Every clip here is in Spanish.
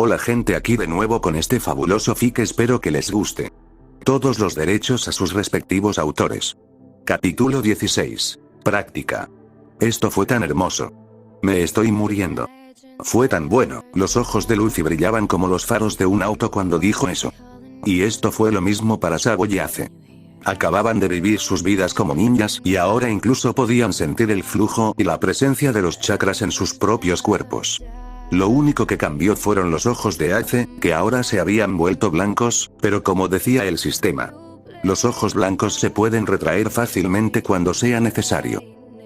Hola gente, aquí de nuevo con este fabuloso fic, espero que les guste. Todos los derechos a sus respectivos autores. Capítulo 16. Práctica. Esto fue tan hermoso. Me estoy muriendo. Fue tan bueno. Los ojos de Luffy brillaban como los faros de un auto cuando dijo eso. Y esto fue lo mismo para Sabo y Ace. Acababan de vivir sus vidas como ninjas y ahora incluso podían sentir el flujo y la presencia de los chakras en sus propios cuerpos. Lo único que cambió fueron los ojos de Ace, que ahora se habían vuelto blancos, pero como decía el sistema, los ojos blancos se pueden retraer fácilmente cuando sea necesario.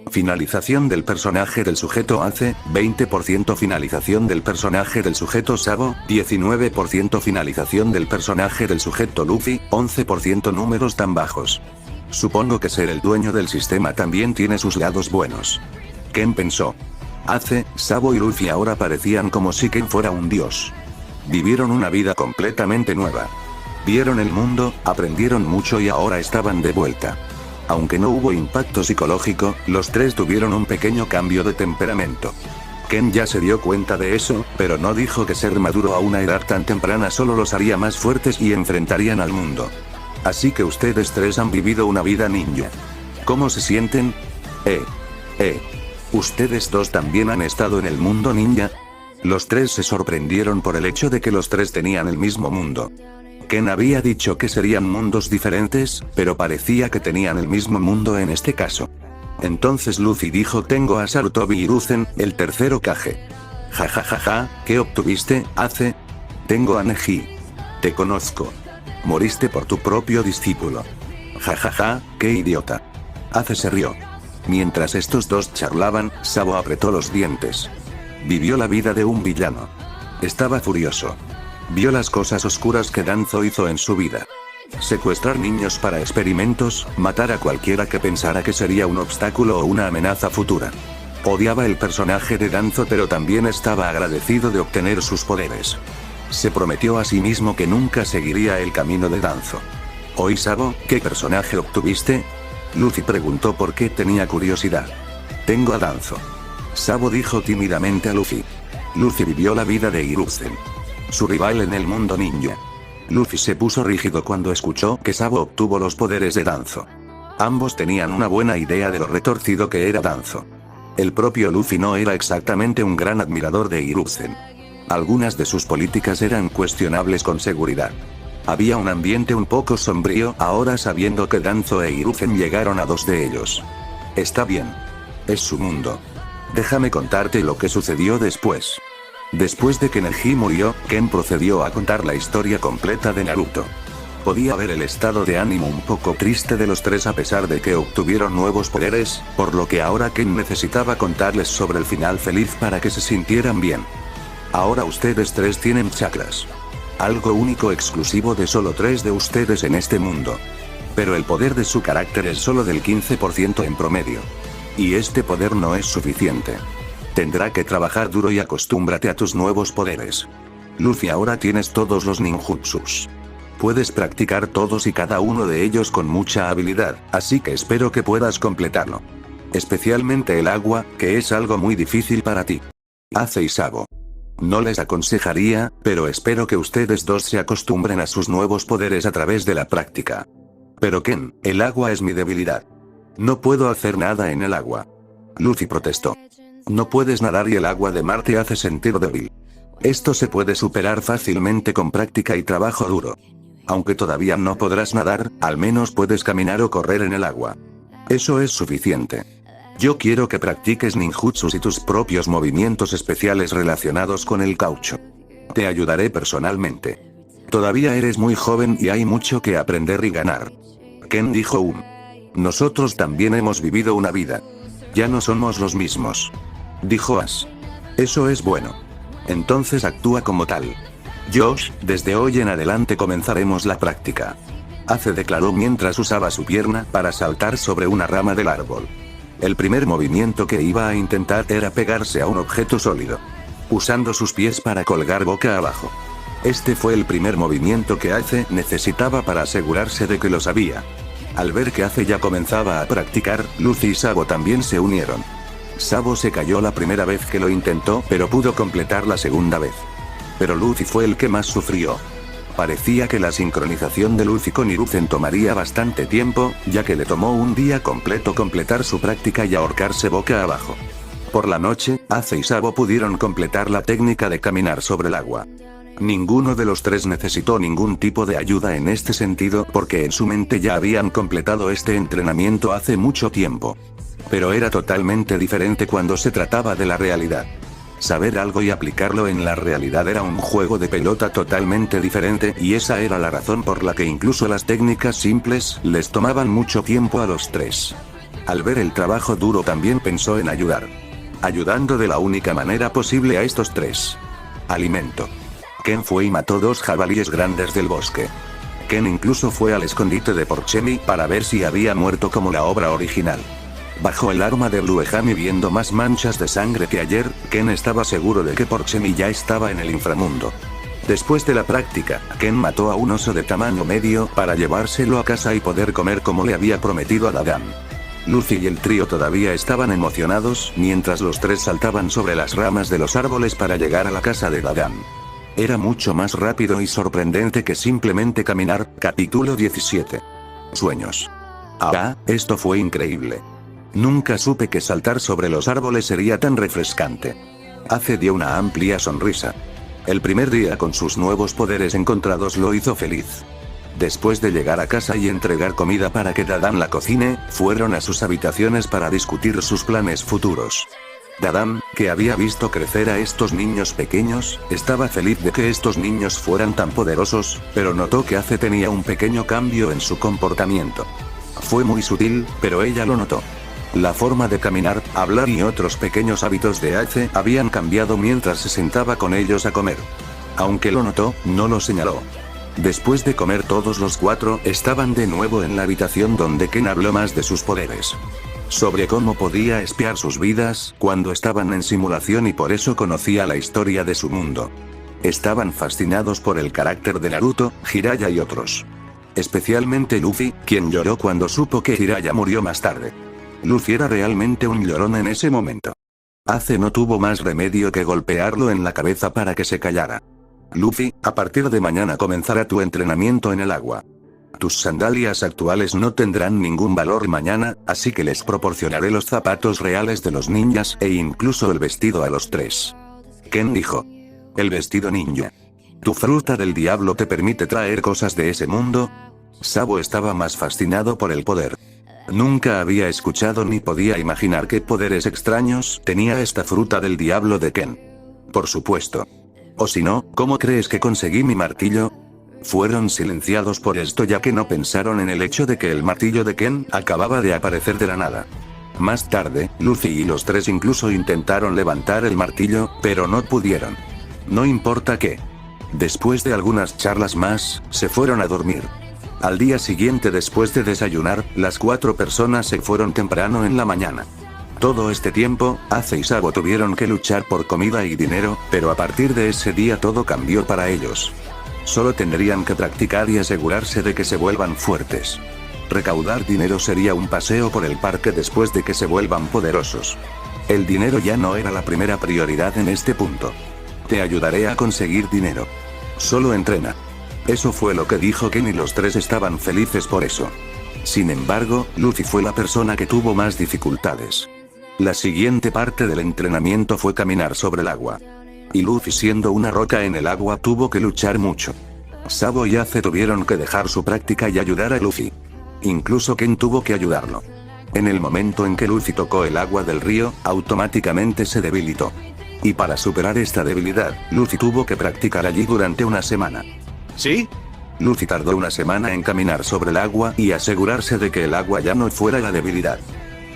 Finalización del personaje del sujeto Ace, 20%. Finalización del personaje del sujeto Sabo, 19%. Finalización del personaje del sujeto Luffy, 11%. Números tan bajos. Supongo que ser el dueño del sistema también tiene sus lados buenos. Ken pensó. Ace, Sabo y Luffy ahora parecían como si Ken fuera un dios. Vivieron una vida completamente nueva. Vieron el mundo, aprendieron mucho y ahora estaban de vuelta. Aunque no hubo impacto psicológico, los tres tuvieron un pequeño cambio de temperamento. Ken ya se dio cuenta de eso, pero no dijo que ser maduro a una edad tan temprana solo los haría más fuertes y enfrentarían al mundo. Así que ustedes tres han vivido una vida ninja. ¿Cómo se sienten? ¿Ustedes dos también han estado en el mundo ninja? Los tres se sorprendieron por el hecho de que los tres tenían el mismo mundo. Ken había dicho que serían mundos diferentes, pero parecía que tenían el mismo mundo en este caso. Entonces Luffy dijo: tengo a Sarutobi y Hiruzen, el tercer Kage. Jajajaja, ¿qué obtuviste, Ace? Tengo a Neji. Te conozco. Moriste por tu propio discípulo. Jajaja, qué idiota. Ace se rió. Mientras estos dos charlaban, Sabo apretó los dientes. Vivió la vida de un villano. Estaba furioso. Vio las cosas oscuras que Danzo hizo en su vida. Secuestrar niños para experimentos, matar a cualquiera que pensara que sería un obstáculo o una amenaza futura. Odiaba el personaje de Danzo, pero también estaba agradecido de obtener sus poderes. Se prometió a sí mismo que nunca seguiría el camino de Danzo. Oye Sabo, ¿qué personaje obtuviste? Luffy preguntó porque tenía curiosidad. Tengo a Danzo. Sabo dijo tímidamente a Luffy. Luffy vivió la vida de Hiruzen, su rival en el mundo ninja. Luffy se puso rígido cuando escuchó que Sabo obtuvo los poderes de Danzo. Ambos tenían una buena idea de lo retorcido que era Danzo. El propio Luffy no era exactamente un gran admirador de Hiruzen. Algunas de sus políticas eran cuestionables con seguridad. Había un ambiente un poco sombrío ahora sabiendo que Danzo e Hiruzen llegaron a dos de ellos. Está bien. Es su mundo. Déjame contarte lo que sucedió después. Después de que Neji murió, Ken procedió a contar la historia completa de Naruto. Podía ver el estado de ánimo un poco triste de los tres a pesar de que obtuvieron nuevos poderes, por lo que ahora Ken necesitaba contarles sobre el final feliz para que se sintieran bien. Ahora ustedes tres tienen chakras. Algo único exclusivo de solo tres de ustedes en este mundo. Pero el poder de su carácter es solo del 15% en promedio. Y este poder no es suficiente. Tendrá que trabajar duro y acostúmbrate a tus nuevos poderes. Luffy, ahora tienes todos los ninjutsus. Puedes practicar todos y cada uno de ellos con mucha habilidad, así que espero que puedas completarlo. Especialmente el agua, que es algo muy difícil para ti. Ace y Sabo. No les aconsejaría, pero espero que ustedes dos se acostumbren a sus nuevos poderes a través de la práctica. Pero Ken, el agua es mi debilidad. No puedo hacer nada en el agua. Luffy protestó. No puedes nadar y el agua de mar te hace sentir débil. Esto se puede superar fácilmente con práctica y trabajo duro. Aunque todavía no podrás nadar, al menos puedes caminar o correr en el agua. Eso es suficiente. Yo quiero que practiques ninjutsus y tus propios movimientos especiales relacionados con el caucho. Te ayudaré personalmente. Todavía eres muy joven y hay mucho que aprender y ganar. Ken dijo Nosotros también hemos vivido una vida. Ya no somos los mismos. Dijo Ash. Eso es bueno. Entonces actúa como tal. Josh, desde hoy en adelante comenzaremos la práctica. Ace declaró mientras usaba su pierna para saltar sobre una rama del árbol. El primer movimiento que iba a intentar era pegarse a un objeto sólido, usando sus pies para colgar boca abajo. Este fue el primer movimiento que Ace necesitaba para asegurarse de que lo sabía. Al ver que Ace ya comenzaba a practicar, Luffy y Sabo también se unieron. Sabo se cayó la primera vez que lo intentó, pero pudo completar la segunda vez. Pero Luffy fue el que más sufrió. Parecía que la sincronización de Luffy con Hiruzen tomaría bastante tiempo, ya que le tomó un día completo completar su práctica y ahorcarse boca abajo. Por la noche, Ace y Sabo pudieron completar la técnica de caminar sobre el agua. Ninguno de los tres necesitó ningún tipo de ayuda en este sentido porque en su mente ya habían completado este entrenamiento hace mucho tiempo. Pero era totalmente diferente cuando se trataba de la realidad. Saber algo y aplicarlo en la realidad era un juego de pelota totalmente diferente y esa era la razón por la que incluso las técnicas simples les tomaban mucho tiempo a los tres. Al ver el trabajo duro también pensó en ayudar. Ayudando de la única manera posible a estos tres. Alimento. Ken fue y mató 2 jabalíes grandes del bosque. Ken incluso fue al escondite de Porchemi para ver si había muerto como la obra original. Bajo el arma de Blueham y viendo más manchas de sangre que ayer, Ken estaba seguro de que Porchemi ya estaba en el inframundo. Después de la práctica, Ken mató a un oso de tamaño medio para llevárselo a casa y poder comer como le había prometido a Dadan. Luffy y el trío todavía estaban emocionados mientras los tres saltaban sobre las ramas de los árboles para llegar a la casa de Dadan. Era mucho más rápido y sorprendente que simplemente caminar. Capítulo 17. Sueños. Ah, esto fue increíble. Nunca supe que saltar sobre los árboles sería tan refrescante. Ace dio una amplia sonrisa. El primer día con sus nuevos poderes encontrados lo hizo feliz. Después de llegar a casa y entregar comida para que Dadan la cocine, fueron a sus habitaciones para discutir sus planes futuros. Dadan, que había visto crecer a estos niños pequeños, estaba feliz de que estos niños fueran tan poderosos, pero notó que Ace tenía un pequeño cambio en su comportamiento. Fue muy sutil, pero ella lo notó. La forma de caminar, hablar y otros pequeños hábitos de Ace habían cambiado mientras se sentaba con ellos a comer. Aunque lo notó, no lo señaló. Después de comer todos los 4 estaban de nuevo en la habitación donde Ken habló más de sus poderes. Sobre cómo podía espiar sus vidas cuando estaban en simulación y por eso conocía la historia de su mundo. Estaban fascinados por el carácter de Naruto, Jiraiya y otros. Especialmente Luffy, quien lloró cuando supo que Jiraiya murió más tarde. Luffy era realmente un llorón en ese momento. Ace no tuvo más remedio que golpearlo en la cabeza para que se callara. Luffy, a partir de mañana comenzará tu entrenamiento en el agua. Tus sandalias actuales no tendrán ningún valor mañana, así que les proporcionaré los zapatos reales de los ninjas e incluso el vestido a los 3. Ken dijo. El vestido ninja. ¿Tu fruta del diablo te permite traer cosas de ese mundo? Sabo estaba más fascinado por el poder. Nunca había escuchado ni podía imaginar qué poderes extraños tenía esta fruta del diablo de Ken. Por supuesto. O si no, ¿cómo crees que conseguí mi martillo? Fueron silenciados por esto ya que no pensaron en el hecho de que el martillo de Ken acababa de aparecer de la nada. Más tarde, Luffy y los 3 incluso intentaron levantar el martillo, pero no pudieron. No importa qué. Después de algunas charlas más, se fueron a dormir. Al día siguiente después de desayunar, las 4 personas se fueron temprano en la mañana. Todo este tiempo, Ace y Sabo tuvieron que luchar por comida y dinero, pero a partir de ese día todo cambió para ellos. Solo tendrían que practicar y asegurarse de que se vuelvan fuertes. Recaudar dinero sería un paseo por el parque después de que se vuelvan poderosos. El dinero ya no era la primera prioridad en este punto. Te ayudaré a conseguir dinero. Solo entrena. Eso fue lo que dijo Ken y los 3 estaban felices por eso. Sin embargo, Luffy fue la persona que tuvo más dificultades. La siguiente parte del entrenamiento fue caminar sobre el agua. Y Luffy siendo una roca en el agua tuvo que luchar mucho. Sabo y Ace tuvieron que dejar su práctica y ayudar a Luffy. Incluso Ken tuvo que ayudarlo. En el momento en que Luffy tocó el agua del río, automáticamente se debilitó. Y para superar esta debilidad, Luffy tuvo que practicar allí durante una semana. ¿Sí? Luffy tardó una semana en caminar sobre el agua y asegurarse de que el agua ya no fuera la debilidad.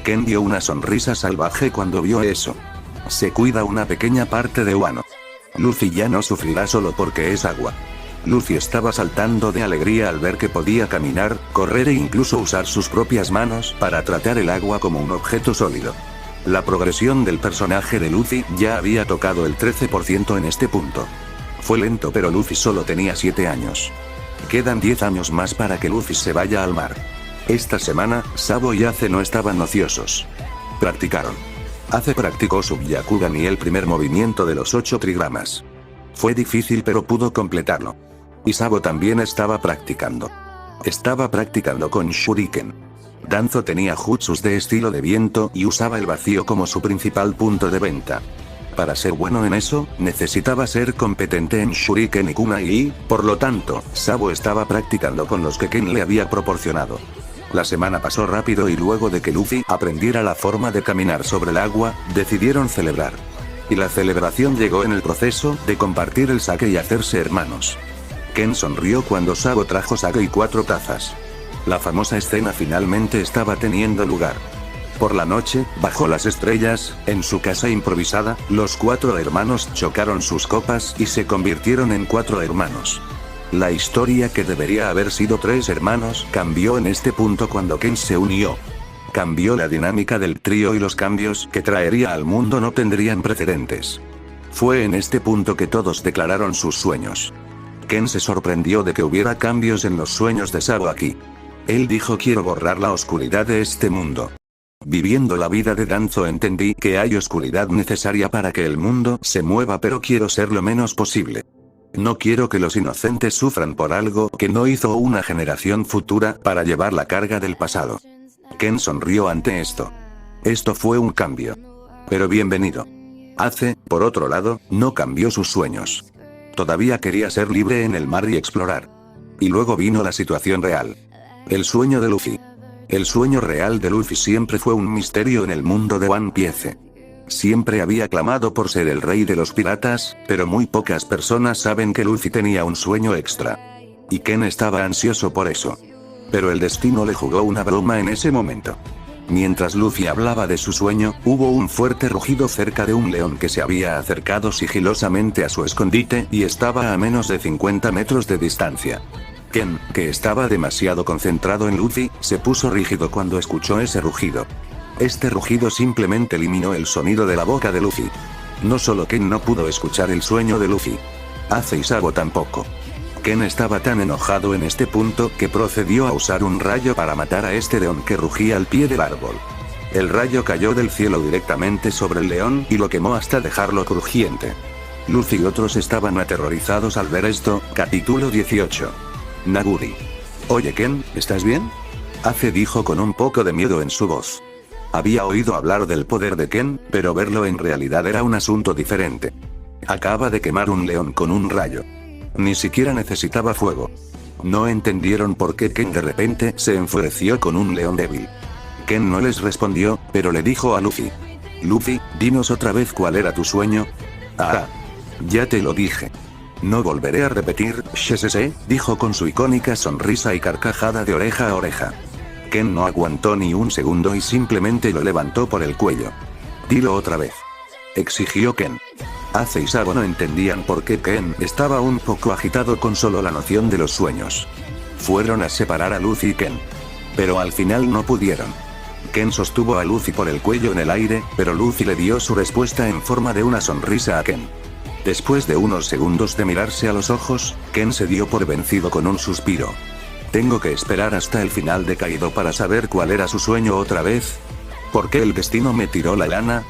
Ken dio una sonrisa salvaje cuando vio eso. Se cuida una pequeña parte de Wano. Luffy ya no sufrirá solo porque es agua. Luffy estaba saltando de alegría al ver que podía caminar, correr e incluso usar sus propias manos para tratar el agua como un objeto sólido. La progresión del personaje de Luffy ya había tocado el 13% en este punto. Fue lento pero Luffy solo tenía 7 años. Quedan 10 años más para que Luffy se vaya al mar. Esta semana, Sabo y Ace no estaban ociosos. Practicaron. Ace practicó su Byakugan y el primer movimiento de los 8 trigramas. Fue difícil pero pudo completarlo. Y Sabo también estaba practicando. Estaba practicando con Shuriken. Danzo tenía jutsus de estilo de viento y usaba el vacío como su principal punto de venta. Para ser bueno en eso, necesitaba ser competente en Shuriken y Kunai y, por lo tanto, Sabo estaba practicando con los que Ken le había proporcionado. La semana pasó rápido y luego de que Luffy aprendiera la forma de caminar sobre el agua, decidieron celebrar. Y la celebración llegó en el proceso de compartir el sake y hacerse hermanos. Ken sonrió cuando Sabo trajo sake y 4 tazas. La famosa escena finalmente estaba teniendo lugar. Por la noche, bajo las estrellas, en su casa improvisada, los 4 hermanos chocaron sus copas y se convirtieron en 4 hermanos. La historia que debería haber sido 3 hermanos cambió en este punto cuando Ken se unió. Cambió la dinámica del trío y los cambios que traería al mundo no tendrían precedentes. Fue en este punto que todos declararon sus sueños. Ken se sorprendió de que hubiera cambios en los sueños de Sabo aquí. Él dijo: quiero borrar la oscuridad de este mundo. Viviendo la vida de Danzo entendí que hay oscuridad necesaria para que el mundo se mueva, pero quiero ser lo menos posible. No quiero que los inocentes sufran por algo que no hizo una generación futura para llevar la carga del pasado. Ken sonrió ante esto. Esto fue un cambio. Pero bienvenido. Ace, por otro lado, no cambió sus sueños. Todavía quería ser libre en el mar y explorar. Y luego vino la situación real. El sueño de Luffy. El sueño real de Luffy siempre fue un misterio en el mundo de One Piece. Siempre había clamado por ser el rey de los piratas, pero muy pocas personas saben que Luffy tenía un sueño extra. Y Ken estaba ansioso por eso. Pero el destino le jugó una broma en ese momento. Mientras Luffy hablaba de su sueño, hubo un fuerte rugido cerca de un león que se había acercado sigilosamente a su escondite y estaba a menos de 50 metros de distancia. Ken, que estaba demasiado concentrado en Luffy, se puso rígido cuando escuchó ese rugido. Este rugido simplemente eliminó el sonido de la boca de Luffy. No solo Ken no pudo escuchar el sueño de Luffy. Ace y Sabo tampoco. Ken estaba tan enojado en este punto que procedió a usar un rayo para matar a este león que rugía al pie del árbol. El rayo cayó del cielo directamente sobre el león y lo quemó hasta dejarlo crujiente. Luffy y otros estaban aterrorizados al ver esto. Capítulo 18. Naguri. Oye Ken, ¿estás bien? Ace dijo con un poco de miedo en su voz. Había oído hablar del poder de Ken, pero verlo en realidad era un asunto diferente. Acaba de quemar un león con un rayo. Ni siquiera necesitaba fuego. No entendieron por qué Ken de repente se enfureció con un león débil. Ken no les respondió, pero le dijo a Luffy. Luffy, dinos otra vez cuál era tu sueño. Ah. Ya te lo dije. No volveré a repetir, shesese, dijo con su icónica sonrisa y carcajada de oreja a oreja. Ken no aguantó ni un segundo y simplemente lo levantó por el cuello. Dilo otra vez. Exigió Ken. Ace y Sabo no entendían por qué Ken estaba un poco agitado con solo la noción de los sueños. Fueron a separar a Luffy y Ken. Pero al final no pudieron. Ken sostuvo a Luffy por el cuello en el aire, pero Luffy le dio su respuesta en forma de una sonrisa a Ken. Después de unos segundos de mirarse a los ojos, Ken se dio por vencido con un suspiro. ¿Tengo que esperar hasta el final de Kaido para saber cuál era su sueño otra vez? ¿Por qué el destino me tiró la lana?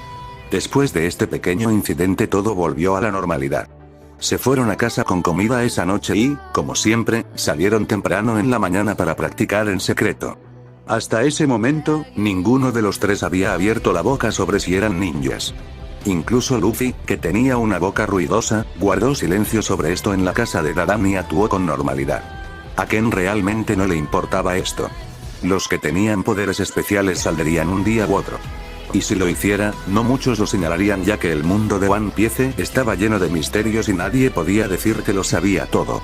Después de este pequeño incidente todo volvió a la normalidad. Se fueron a casa con comida esa noche y, como siempre, salieron temprano en la mañana para practicar en secreto. Hasta ese momento, ninguno de los tres había abierto la boca sobre si eran ninjas. Incluso Luffy, que tenía una boca ruidosa, guardó silencio sobre esto en la casa de Dadan y actuó con normalidad. A Ken realmente no le importaba esto. Los que tenían poderes especiales saldrían un día u otro. Y si lo hiciera, no muchos lo señalarían ya que el mundo de One Piece estaba lleno de misterios y nadie podía decir que lo sabía todo.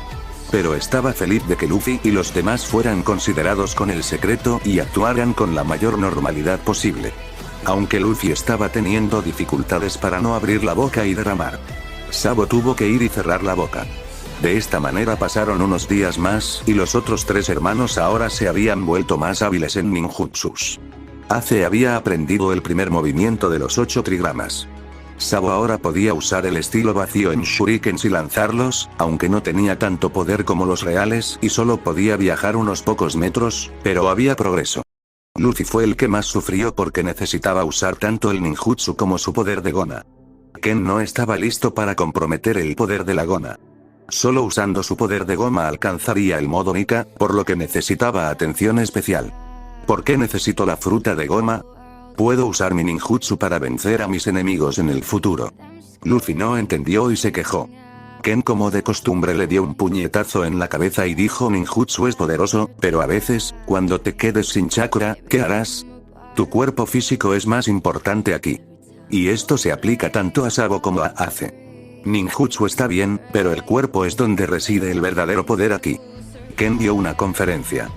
Pero estaba feliz de que Luffy y los demás fueran considerados con el secreto y actuaran con la mayor normalidad posible. Aunque Luffy estaba teniendo dificultades para no abrir la boca y derramar. Sabo tuvo que ir y cerrar la boca. De esta manera pasaron unos días más y los otros 3 hermanos ahora se habían vuelto más hábiles en ninjutsus. Ace había aprendido el primer movimiento de los 8 trigramas. Sabo ahora podía usar el estilo vacío en shurikens y lanzarlos, aunque no tenía tanto poder como los reales y solo podía viajar unos pocos metros, pero había progreso. Luffy fue el que más sufrió porque necesitaba usar tanto el ninjutsu como su poder de Gona. Ken no estaba listo para comprometer el poder de la goma. Solo usando su poder de goma alcanzaría el modo Nika, por lo que necesitaba atención especial. ¿Por qué necesito la fruta de goma? Puedo usar mi ninjutsu para vencer a mis enemigos en el futuro. Luffy no entendió y se quejó. Ken, como de costumbre, le dio un puñetazo en la cabeza y dijo: ninjutsu es poderoso, pero a veces, cuando te quedes sin chakra, ¿qué harás? Tu cuerpo físico es más importante aquí. Y esto se aplica tanto a Sabo como a Ace. Ninjutsu está bien, pero el cuerpo es donde reside el verdadero poder aquí. Ken dio una conferencia.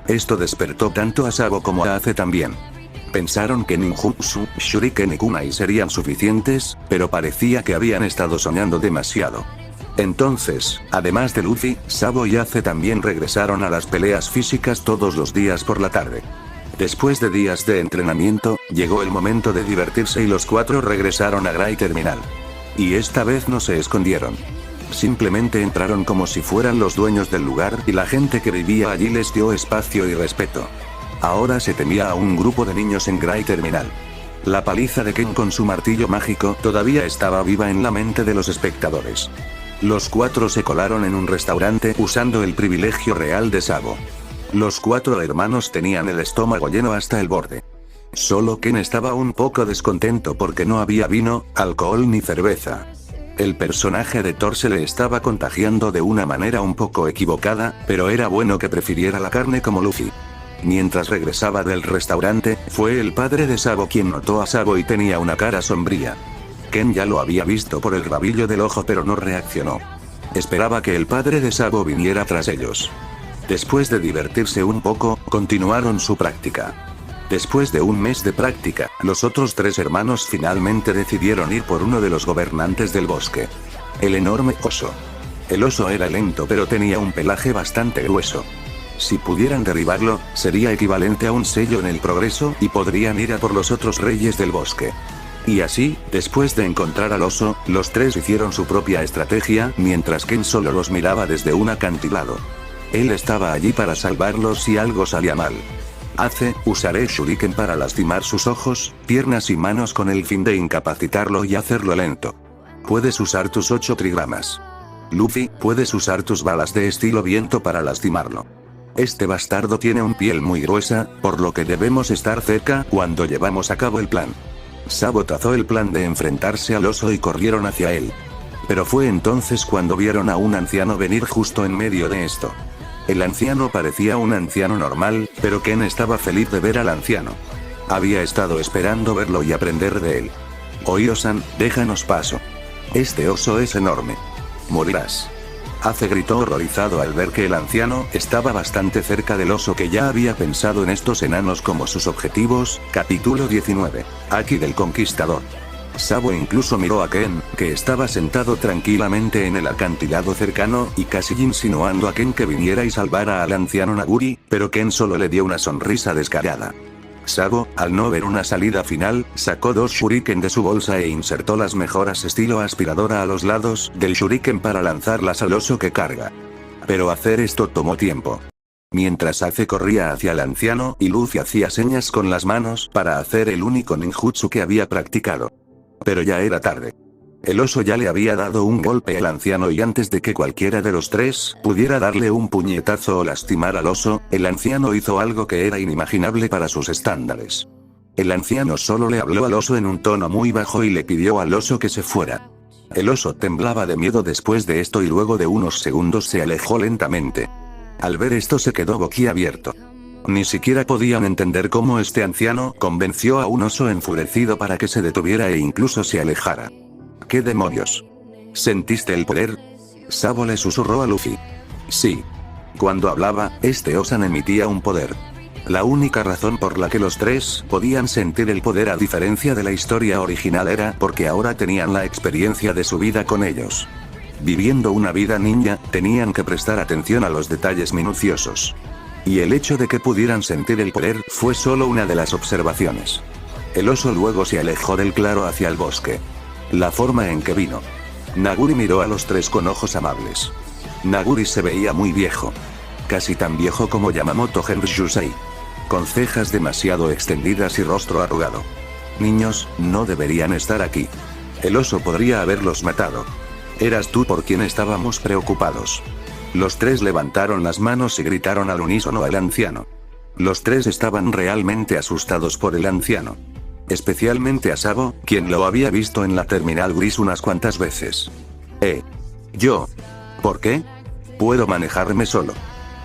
Esto despertó tanto a Sabo como a Ace también. Pensaron que ninjutsu, shuriken y kunai serían suficientes, pero parecía que habían estado soñando demasiado. Entonces, además de Luffy, Sabo y Ace también regresaron a las peleas físicas todos los días por la tarde. Después de días de entrenamiento, llegó el momento de divertirse y los cuatro regresaron a Gray Terminal. Y esta vez no se escondieron. Simplemente entraron como si fueran los dueños del lugar y la gente que vivía allí les dio espacio y respeto. Ahora se temía a un grupo de niños en Gray Terminal. La paliza de Ken con su martillo mágico todavía estaba viva en la mente de los espectadores. Los cuatro se colaron en un restaurante usando el privilegio real de Sabo. Los cuatro hermanos tenían el estómago lleno hasta el borde. Solo Ken estaba un poco descontento porque no había vino, alcohol ni cerveza. El personaje de Thor se le estaba contagiando de una manera un poco equivocada, pero era bueno que prefiriera la carne como Luffy. Mientras regresaba del restaurante, fue el padre de Sabo quien notó a Sabo y tenía una cara sombría. Ken ya lo había visto por el rabillo del ojo pero no reaccionó. Esperaba que el padre de Sabo viniera tras ellos. Después de divertirse un poco, continuaron su práctica. Después de un mes de práctica, los otros tres hermanos finalmente decidieron ir por uno de los gobernantes del bosque. El enorme oso. El oso era lento pero tenía un pelaje bastante grueso. Si pudieran derribarlo, sería equivalente a un sello en el progreso y podrían ir a por los otros reyes del bosque. Y así, después de encontrar al oso, los tres hicieron su propia estrategia, mientras Ken solo los miraba desde un acantilado. Él estaba allí para salvarlos si algo salía mal. Ace, usaré shuriken para lastimar sus ojos, piernas y manos con el fin de incapacitarlo y hacerlo lento. Puedes usar tus 8 trigramas. Luffy, puedes usar tus balas de estilo viento para lastimarlo. Este bastardo tiene un piel muy gruesa, por lo que debemos estar cerca cuando llevamos a cabo el plan. Sabo trazó el plan de enfrentarse al oso y corrieron hacia él. Pero fue entonces cuando vieron a un anciano venir justo en medio de esto. El anciano parecía un anciano normal, pero Ken estaba feliz de ver al anciano. Había estado esperando verlo y aprender de él. Oyo-san, déjanos paso. Este oso es enorme. Morirás. Ace gritó horrorizado al ver que el anciano estaba bastante cerca del oso que ya había pensado en estos enanos como sus objetivos. Capítulo 19. Aki del Conquistador. Sabo incluso miró a Ken, que estaba sentado tranquilamente en el acantilado cercano, y casi insinuando a Ken que viniera y salvara al anciano Naguri, pero Ken solo le dio una sonrisa descarada. Sabo, al no ver una salida final, sacó 2 shuriken de su bolsa e insertó las mejoras estilo aspiradora a los lados del shuriken para lanzarlas al oso que carga. Pero hacer esto tomó tiempo. Mientras Ace corría hacia el anciano y Luffy hacía señas con las manos para hacer el único ninjutsu que había practicado. Pero ya era tarde. El oso ya le había dado un golpe al anciano y antes de que cualquiera de los tres pudiera darle un puñetazo o lastimar al oso, el anciano hizo algo que era inimaginable para sus estándares. El anciano solo le habló al oso en un tono muy bajo y le pidió al oso que se fuera. El oso temblaba de miedo después de esto y luego de unos segundos se alejó lentamente. Al ver esto se quedó boquiabierto. Ni siquiera podían entender cómo este anciano convenció a un oso enfurecido para que se detuviera e incluso se alejara. ¿Qué demonios? ¿Sentiste el poder? Sabo le susurró a Luffy. Sí. Cuando hablaba, este Osan emitía un poder. La única razón por la que los tres podían sentir el poder a diferencia de la historia original era porque ahora tenían la experiencia de su vida con ellos. Viviendo una vida ninja, tenían que prestar atención a los detalles minuciosos. Y el hecho de que pudieran sentir el poder fue solo una de las observaciones. El oso luego se alejó del claro hacia el bosque. La forma en que vino. Naguri miró a los tres con ojos amables. Naguri se veía muy viejo. Casi tan viejo como Yamamoto Genryusei. Con cejas demasiado extendidas y rostro arrugado. Niños, no deberían estar aquí. El oso podría haberlos matado. Eras tú por quien estábamos preocupados. Los tres levantaron las manos y gritaron al unísono al anciano. Los tres estaban realmente asustados por el anciano. Especialmente a Sabo, quien lo había visto en la terminal gris unas cuantas veces. Yo. ¿Por qué? Puedo manejarme solo.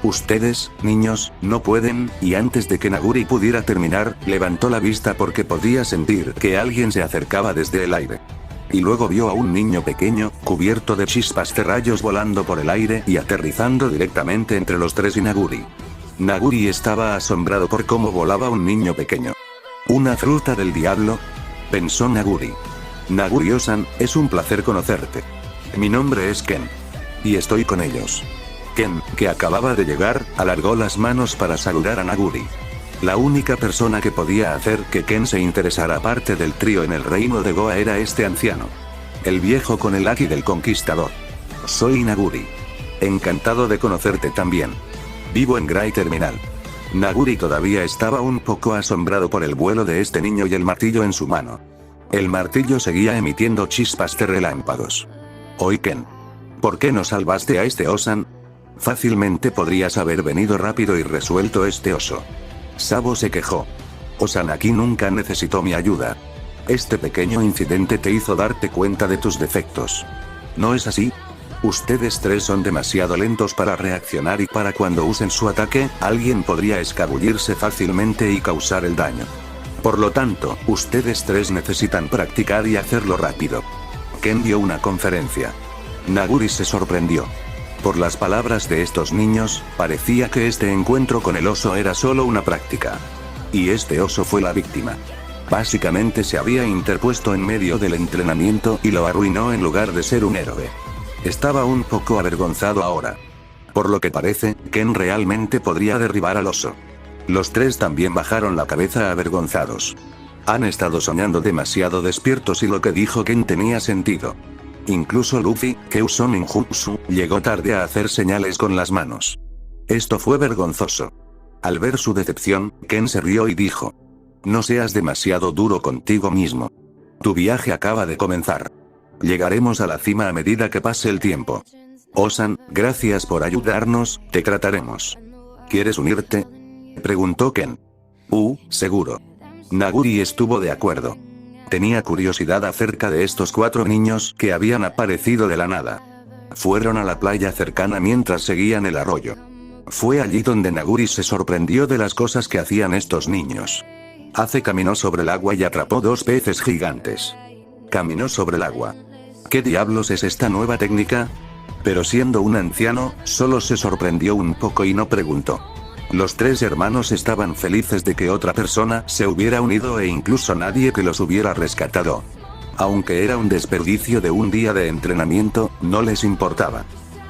Ustedes, niños, no pueden, y antes de que Naguri pudiera terminar, levantó la vista porque podía sentir que alguien se acercaba desde el aire. Y luego vio a un niño pequeño, cubierto de chispas de rayos volando por el aire y aterrizando directamente entre los tres y Naguri. Naguri estaba asombrado por cómo volaba un niño pequeño. ¿Una fruta del diablo?, pensó Naguri. Naguri-osan, es un placer conocerte. Mi nombre es Ken. Y estoy con ellos. Ken, que acababa de llegar, alargó las manos para saludar a Naguri. La única persona que podía hacer que Ken se interesara aparte del trío en el reino de Goa era este anciano. El viejo con el haki del conquistador. Soy Naguri. Encantado de conocerte también. Vivo en Gray Terminal. Naguri todavía estaba un poco asombrado por el vuelo de este niño y el martillo en su mano. El martillo seguía emitiendo chispas de relámpagos. Oye Ken. ¿Por qué no salvaste a este Osan? Fácilmente podrías haber venido rápido y resuelto este oso. Sabo se quejó. Osan aquí nunca necesitó mi ayuda. Este pequeño incidente te hizo darte cuenta de tus defectos. ¿No es así? Ustedes tres son demasiado lentos para reaccionar y para cuando usen su ataque, alguien podría escabullirse fácilmente y causar el daño. Por lo tanto, ustedes tres necesitan practicar y hacerlo rápido. Ken dio una conferencia. Naguri se sorprendió. Por las palabras de estos niños, parecía que este encuentro con el oso era solo una práctica. Y este oso fue la víctima. Básicamente se había interpuesto en medio del entrenamiento y lo arruinó en lugar de ser un héroe. Estaba un poco avergonzado ahora. Por lo que parece, Ken realmente podría derribar al oso. Los tres también bajaron la cabeza avergonzados. Han estado soñando demasiado despiertos y lo que dijo Ken tenía sentido. Incluso Luffy, que usó ninjutsu, llegó tarde a hacer señales con las manos. Esto fue vergonzoso. Al ver su decepción, Ken se rió y dijo: no seas demasiado duro contigo mismo. Tu viaje acaba de comenzar. Llegaremos a la cima a medida que pase el tiempo. Osan, gracias por ayudarnos, te trataremos. ¿Quieres unirte?, preguntó Ken. Seguro. Naguri estuvo de acuerdo. Tenía curiosidad acerca de estos cuatro niños que habían aparecido de la nada. Fueron a la playa cercana mientras seguían el arroyo. Fue allí donde Naguri se sorprendió de las cosas que hacían estos niños. Ace caminó sobre el agua y atrapó dos peces gigantes. Caminó sobre el agua. ¿Qué diablos es esta nueva técnica? Pero siendo un anciano, solo se sorprendió un poco y no preguntó. Los tres hermanos estaban felices de que otra persona se hubiera unido e incluso nadie que los hubiera rescatado. Aunque era un desperdicio de un día de entrenamiento, no les importaba.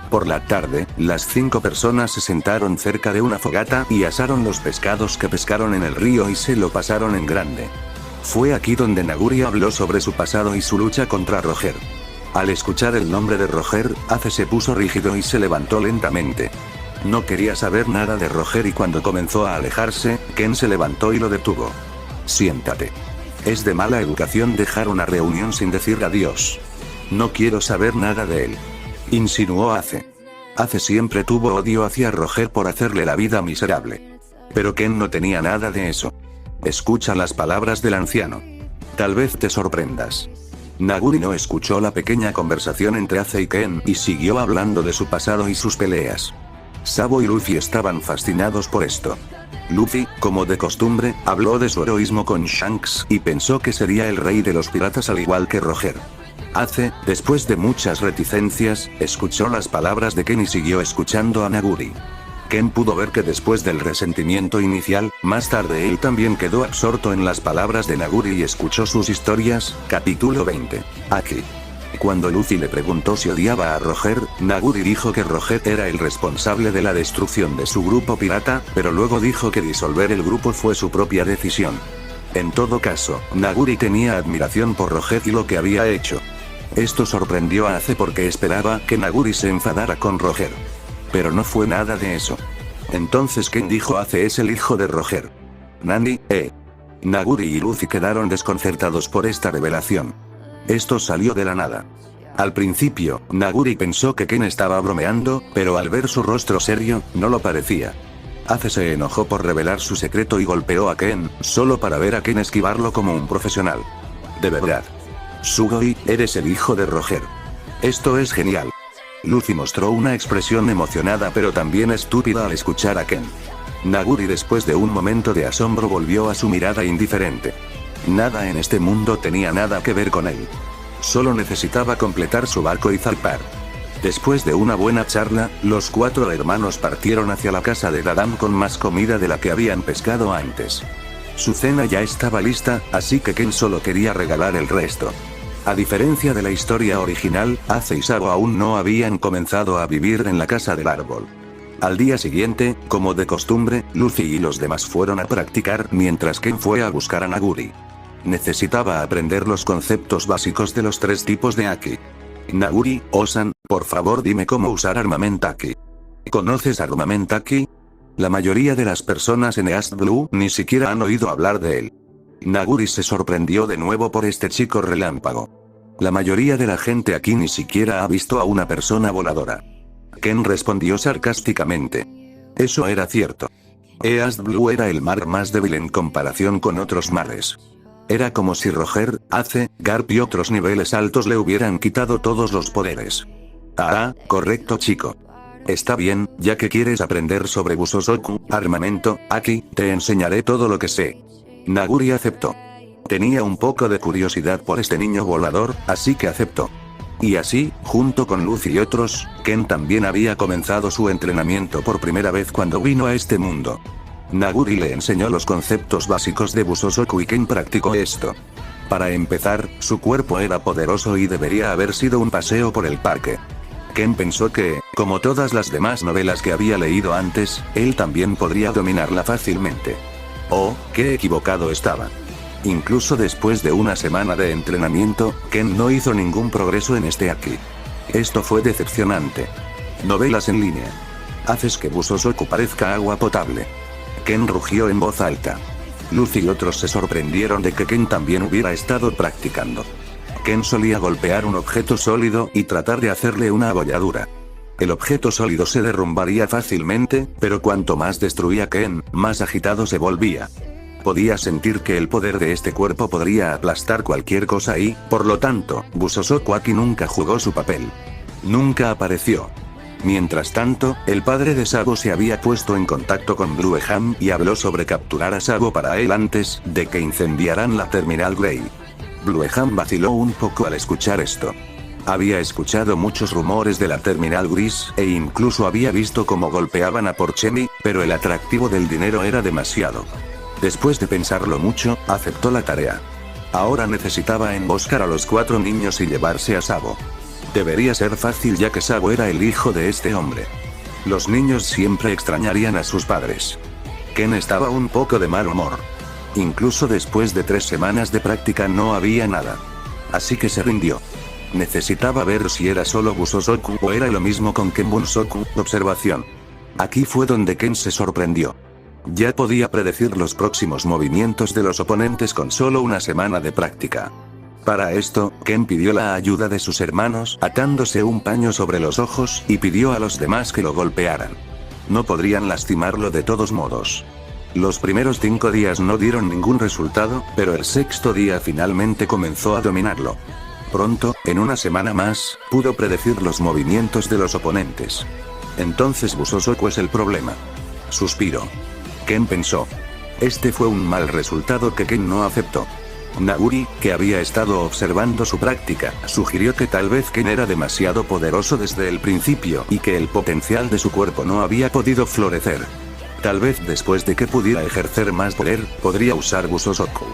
Por la tarde, las 5 personas se sentaron cerca de una fogata y asaron los pescados que pescaron en el río y se lo pasaron en grande. Fue aquí donde Naguri habló sobre su pasado y su lucha contra Roger. Al escuchar el nombre de Roger, Ace se puso rígido y se levantó lentamente. No quería saber nada de Roger y cuando comenzó a alejarse, Ken se levantó y lo detuvo. Siéntate. Es de mala educación dejar una reunión sin decir adiós. No quiero saber nada de él, insinuó Ace. Ace siempre tuvo odio hacia Roger por hacerle la vida miserable. Pero Ken no tenía nada de eso. Escucha las palabras del anciano. Tal vez te sorprendas. Naguri no escuchó la pequeña conversación entre Ace y Ken y siguió hablando de su pasado y sus peleas. Sabo y Luffy estaban fascinados por esto. Luffy, como de costumbre, habló de su heroísmo con Shanks y pensó que sería el rey de los piratas al igual que Roger. Ace, después de muchas reticencias, escuchó las palabras de Ken y siguió escuchando a Naguri. Ken pudo ver que después del resentimiento inicial, más tarde él también quedó absorto en las palabras de Naguri y escuchó sus historias. Capítulo 20. Aquí. Cuando Luffy le preguntó si odiaba a Roger, Naguri dijo que Roger era el responsable de la destrucción de su grupo pirata, pero luego dijo que disolver el grupo fue su propia decisión. En todo caso, Naguri tenía admiración por Roger y lo que había hecho. Esto sorprendió a Ace porque esperaba que Naguri se enfadara con Roger. Pero no fue nada de eso. Entonces ¿quién dijo Ace es el hijo de Roger? Nani, Naguri y Luffy quedaron desconcertados por esta revelación. Esto salió de la nada. Al principio, Naguri pensó que Ken estaba bromeando, pero al ver su rostro serio, no lo parecía. Ace se enojó por revelar su secreto y golpeó a Ken, solo para ver a Ken esquivarlo como un profesional. De verdad. Sugoi, eres el hijo de Roger. Esto es genial. Luffy mostró una expresión emocionada pero también estúpida al escuchar a Ken. Naguri después de un momento de asombro volvió a su mirada indiferente. Nada en este mundo tenía nada que ver con él. Solo necesitaba completar su barco y zarpar. Después de una buena charla, los 4 hermanos partieron hacia la casa de Dadam con más comida de la que habían pescado antes. Su cena ya estaba lista, así que Ken solo quería regalar el resto. A diferencia de la historia original, Ace y Sabo aún no habían comenzado a vivir en la casa del árbol. Al día siguiente, como de costumbre, Luffy y los demás fueron a practicar mientras Ken fue a buscar a Naguri. Necesitaba aprender los conceptos básicos de los 3 tipos de Haki. Naguri, Osan, por favor dime cómo usar Armament Haki. ¿Conoces Armament Haki? La mayoría de las personas en East Blue ni siquiera han oído hablar de él. Naguri se sorprendió de nuevo por este chico relámpago. La mayoría de la gente aquí ni siquiera ha visto a una persona voladora. Ken respondió sarcásticamente. Eso era cierto. East Blue era el mar más débil en comparación con otros mares. Era como si Roger, Ace, Garp y otros niveles altos le hubieran quitado todos los poderes. Ah, correcto chico. Está bien, ya que quieres aprender sobre Busosoku, armamento, Haki, te enseñaré todo lo que sé. Naguri aceptó. Tenía un poco de curiosidad por este niño volador, así que aceptó. Y así, junto con Luffy y otros, Ken también había comenzado su entrenamiento por primera vez cuando vino a este mundo. Naguri le enseñó los conceptos básicos de Busosoku y Ken practicó esto. Para empezar, su cuerpo era poderoso y debería haber sido un paseo por el parque. Ken pensó que, como todas las demás novelas que había leído antes, él también podría dominarla fácilmente. Oh, qué equivocado estaba. Incluso después de una semana de entrenamiento, Ken no hizo ningún progreso en este Haki. Esto fue decepcionante. Novelas en línea. Haces que Busosoku parezca agua potable. Ken rugió en voz alta. Luffy y otros se sorprendieron de que Ken también hubiera estado practicando. Ken solía golpear un objeto sólido y tratar de hacerle una abolladura. El objeto sólido se derrumbaría fácilmente, pero cuanto más destruía Ken, más agitado se volvía. Podía sentir que el poder de este cuerpo podría aplastar cualquier cosa y, por lo tanto, Busosoku Haki nunca jugó su papel. Nunca apareció. Mientras tanto, el padre de Sabo se había puesto en contacto con Blueham y habló sobre capturar a Sabo para él antes de que incendiaran la Terminal Grey. Blueham vaciló un poco al escuchar esto. Había escuchado muchos rumores de la Terminal Gris e incluso había visto cómo golpeaban a Porchemi, pero el atractivo del dinero era demasiado. Después de pensarlo mucho, aceptó la tarea. Ahora necesitaba emboscar a los 4 niños y llevarse a Sabo. Debería ser fácil ya que Sabo era el hijo de este hombre. Los niños siempre extrañarían a sus padres. Ken estaba un poco de mal humor. Incluso después de 3 semanas de práctica no había nada. Así que se rindió. Necesitaba ver si era solo Busosoku o era lo mismo con Ken Bunsoku. Observación. Aquí fue donde Ken se sorprendió. Ya podía predecir los próximos movimientos de los oponentes con solo una semana de práctica. Para esto, Ken pidió la ayuda de sus hermanos atándose un paño sobre los ojos y pidió a los demás que lo golpearan. No podrían lastimarlo de todos modos. Los primeros 5 días no dieron ningún resultado, pero el 6º día finalmente comenzó a dominarlo. Pronto, en una semana más, pudo predecir los movimientos de los oponentes. Entonces Busosoku es el problema. Suspiró. Ken pensó. Este fue un mal resultado que Ken no aceptó. Naguri, que había estado observando su práctica, sugirió que tal vez Ken era demasiado poderoso desde el principio y que el potencial de su cuerpo no había podido florecer. Tal vez después de que pudiera ejercer más poder, podría usar Busosoku.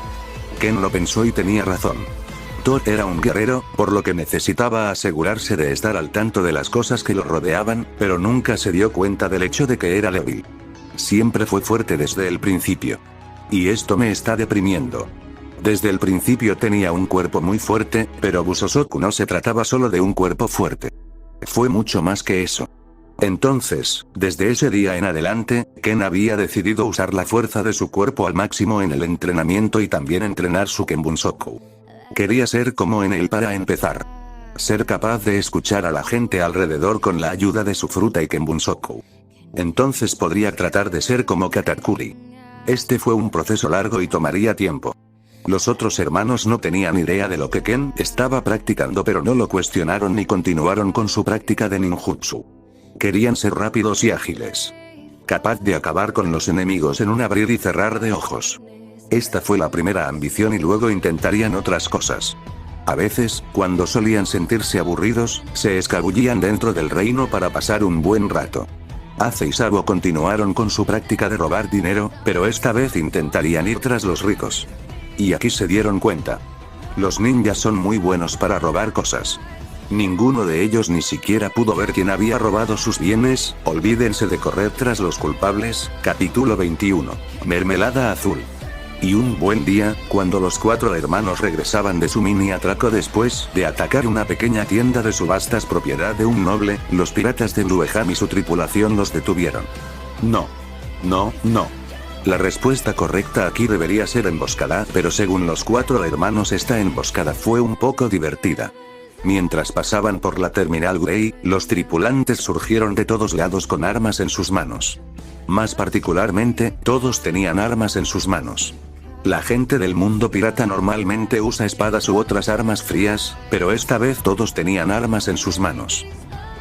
Ken lo pensó y tenía razón. Thor era un guerrero, por lo que necesitaba asegurarse de estar al tanto de las cosas que lo rodeaban, pero nunca se dio cuenta del hecho de que era débil. Siempre fue fuerte desde el principio. Y esto me está deprimiendo. Desde el principio tenía un cuerpo muy fuerte, pero Busosoku no se trataba solo de un cuerpo fuerte. Fue mucho más que eso. Entonces, desde ese día en adelante, Ken había decidido usar la fuerza de su cuerpo al máximo en el entrenamiento y también entrenar su Kenbunsoku. Quería ser como Enel para empezar. Ser capaz de escuchar a la gente alrededor con la ayuda de su fruta y Kenbunsoku. Entonces podría tratar de ser como Katakuri. Este fue un proceso largo y tomaría tiempo. Los otros hermanos no tenían idea de lo que Ken estaba practicando, pero no lo cuestionaron ni continuaron con su práctica de ninjutsu. Querían ser rápidos y ágiles. Capaz de acabar con los enemigos en un abrir y cerrar de ojos. Esta fue la primera ambición y luego intentarían otras cosas. A veces, cuando solían sentirse aburridos, se escabullían dentro del reino para pasar un buen rato. Ace y Sabo continuaron con su práctica de robar dinero, pero esta vez intentarían ir tras los ricos. Y aquí se dieron cuenta. Los ninjas son muy buenos para robar cosas. Ninguno de ellos ni siquiera pudo ver quién había robado sus bienes. Olvídense de correr tras los culpables. Capítulo 21. Mermelada azul. Y un buen día, cuando los 4 hermanos regresaban de su mini atraco después de atacar una pequeña tienda de subastas propiedad de un noble, los piratas de Blueham y su tripulación los detuvieron. No. No, no. La respuesta correcta aquí debería ser emboscada, pero según los 4 hermanos esta emboscada fue un poco divertida. Mientras pasaban por la terminal Grey, los tripulantes surgieron de todos lados con armas en sus manos. Más particularmente, todos tenían armas en sus manos. La gente del mundo pirata normalmente usa espadas u otras armas frías, pero esta vez todos tenían armas en sus manos.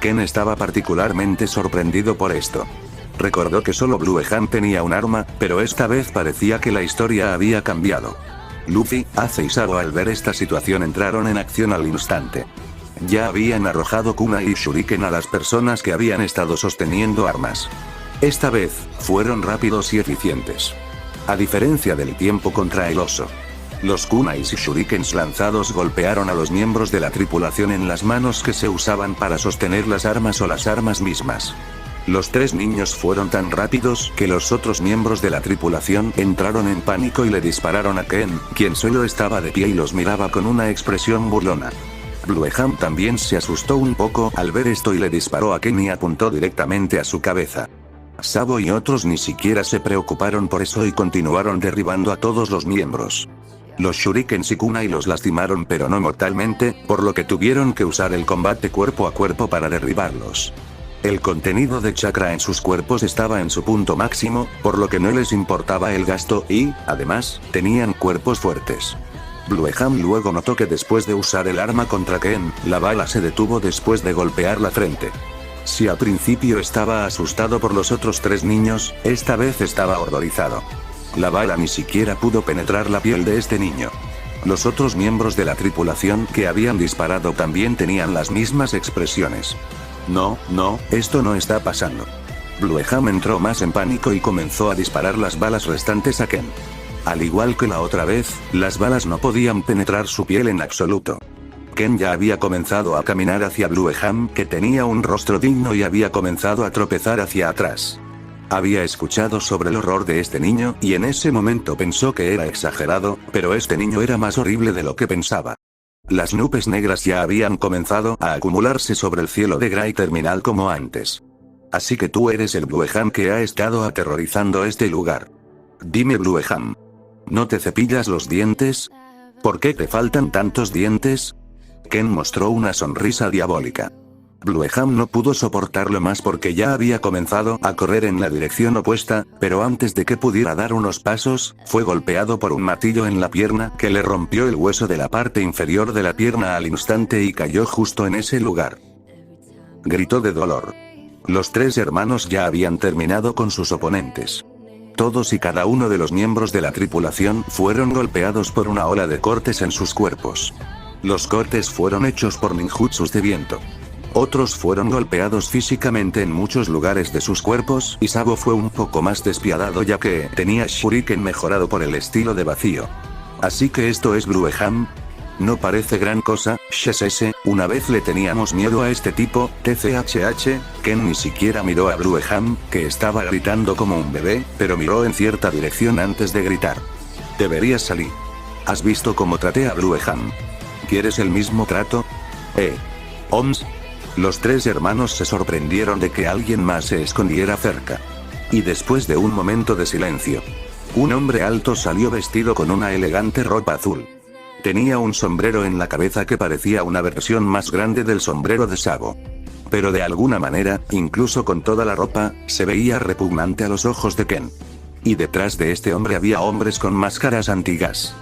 Ken estaba particularmente sorprendido por esto. Recordó que solo Blueham tenía un arma, pero esta vez parecía que la historia había cambiado. Luffy, Ace y Sabo al ver esta situación entraron en acción al instante. Ya habían arrojado kunai y shuriken a las personas que habían estado sosteniendo armas. Esta vez, fueron rápidos y eficientes. A diferencia del tiempo contra el oso. Los kunais y shurikens lanzados golpearon a los miembros de la tripulación en las manos que se usaban para sostener las armas o las armas mismas. Los 3 niños fueron tan rápidos que los otros miembros de la tripulación entraron en pánico y le dispararon a Ken, quien solo estaba de pie y los miraba con una expresión burlona. Blueham también se asustó un poco al ver esto y le disparó a Ken y apuntó directamente a su cabeza. Sabo y otros ni siquiera se preocuparon por eso y continuaron derribando a todos los miembros. Los shurikens y kunai los lastimaron pero no mortalmente, por lo que tuvieron que usar el combate cuerpo a cuerpo para derribarlos. El contenido de chakra en sus cuerpos estaba en su punto máximo, por lo que no les importaba el gasto y, además, tenían cuerpos fuertes. Blueham luego notó que después de usar el arma contra Ken, la bala se detuvo después de golpear la frente. Si al principio estaba asustado por los otros 3 niños, esta vez estaba horrorizado. La bala ni siquiera pudo penetrar la piel de este niño. Los otros miembros de la tripulación que habían disparado también tenían las mismas expresiones. No, no, esto no está pasando. Blueham entró más en pánico y comenzó a disparar las balas restantes a Ken. Al igual que la otra vez, las balas no podían penetrar su piel en absoluto. Ken ya había comenzado a caminar hacia Blueham, que tenía un rostro digno y había comenzado a tropezar hacia atrás. Había escuchado sobre el horror de este niño y en ese momento pensó que era exagerado, pero este niño era más horrible de lo que pensaba. Las nubes negras ya habían comenzado a acumularse sobre el cielo de Grey Terminal como antes. Así que tú eres el Blueham que ha estado aterrorizando este lugar. Dime Blueham. ¿No te cepillas los dientes? ¿Por qué te faltan tantos dientes? Ken mostró una sonrisa diabólica. Blueham no pudo soportarlo más porque ya había comenzado a correr en la dirección opuesta, pero antes de que pudiera dar unos pasos, fue golpeado por un martillo en la pierna que le rompió el hueso de la parte inferior de la pierna al instante y cayó justo en ese lugar. Gritó de dolor. Los 3 hermanos ya habían terminado con sus oponentes. Todos y cada uno de los miembros de la tripulación fueron golpeados por una ola de cortes en sus cuerpos. Los cortes fueron hechos por ninjutsus de viento. Otros fueron golpeados físicamente en muchos lugares de sus cuerpos y Sabo fue un poco más despiadado ya que tenía shuriken mejorado por el estilo de vacío. Así que esto es Blueham. No parece gran cosa, shesese, una vez le teníamos miedo a este tipo, tchh, Ken ni siquiera miró a Blueham, que estaba gritando como un bebé, pero miró en cierta dirección antes de gritar. Deberías salir. ¿Has visto cómo traté a Blueham? ¿Quieres el mismo trato? Oms. Los 3 hermanos se sorprendieron de que alguien más se escondiera cerca. Y después de un momento de silencio, un hombre alto salió vestido con una elegante ropa azul. Tenía un sombrero en la cabeza que parecía una versión más grande del sombrero de Sabo. Pero de alguna manera, incluso con toda la ropa, se veía repugnante a los ojos de Ken. Y detrás de este hombre había hombres con máscaras antigas.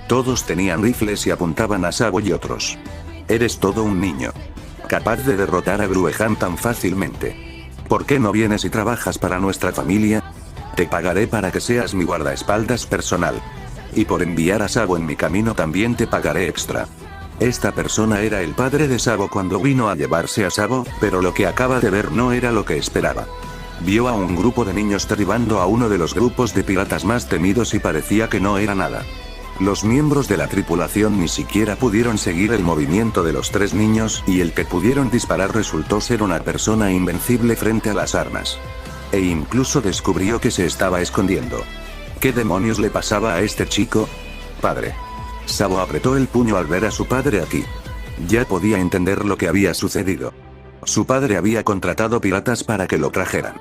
Todos tenían rifles y apuntaban a Sabo y otros. Eres todo un niño. Capaz de derrotar a Gruehan tan fácilmente. ¿Por qué no vienes y trabajas para nuestra familia? Te pagaré para que seas mi guardaespaldas personal. Y por enviar a Sabo en mi camino también te pagaré extra. Esta persona era el padre de Sabo cuando vino a llevarse a Sabo, pero lo que acaba de ver no era lo que esperaba. Vio a un grupo de niños derribando a uno de los grupos de piratas más temidos y parecía que no era nada. Los miembros de la tripulación ni siquiera pudieron seguir el movimiento de los tres niños, y el que pudieron disparar resultó ser una persona invencible frente a las armas. E incluso descubrió que se estaba escondiendo. ¿Qué demonios le pasaba a este chico? Padre. Sabo apretó el puño al ver a su padre aquí. Ya podía entender lo que había sucedido. Su padre había contratado piratas para que lo trajeran.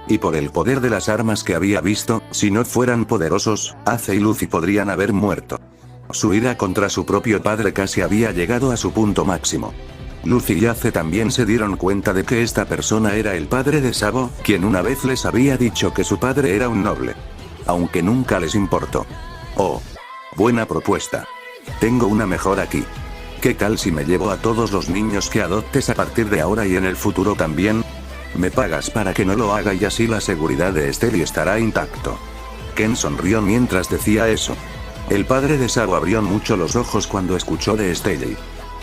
Y por el poder de las armas que había visto, si no fueran poderosos, Ace y Luffy podrían haber muerto. Su ira contra su propio padre casi había llegado a su punto máximo. Luffy y Ace también se dieron cuenta de que esta persona era el padre de Sabo, quien una vez les había dicho que su padre era un noble. Aunque nunca les importó. Oh. Buena propuesta. Tengo una mejor aquí. ¿Qué tal si me llevo a todos los niños que adoptes a partir de ahora y en el futuro también? Me pagas para que no lo haga y así la seguridad de Stelly estará intacto. Ken sonrió mientras decía eso. El padre de Sabo abrió mucho los ojos cuando escuchó de Stelly.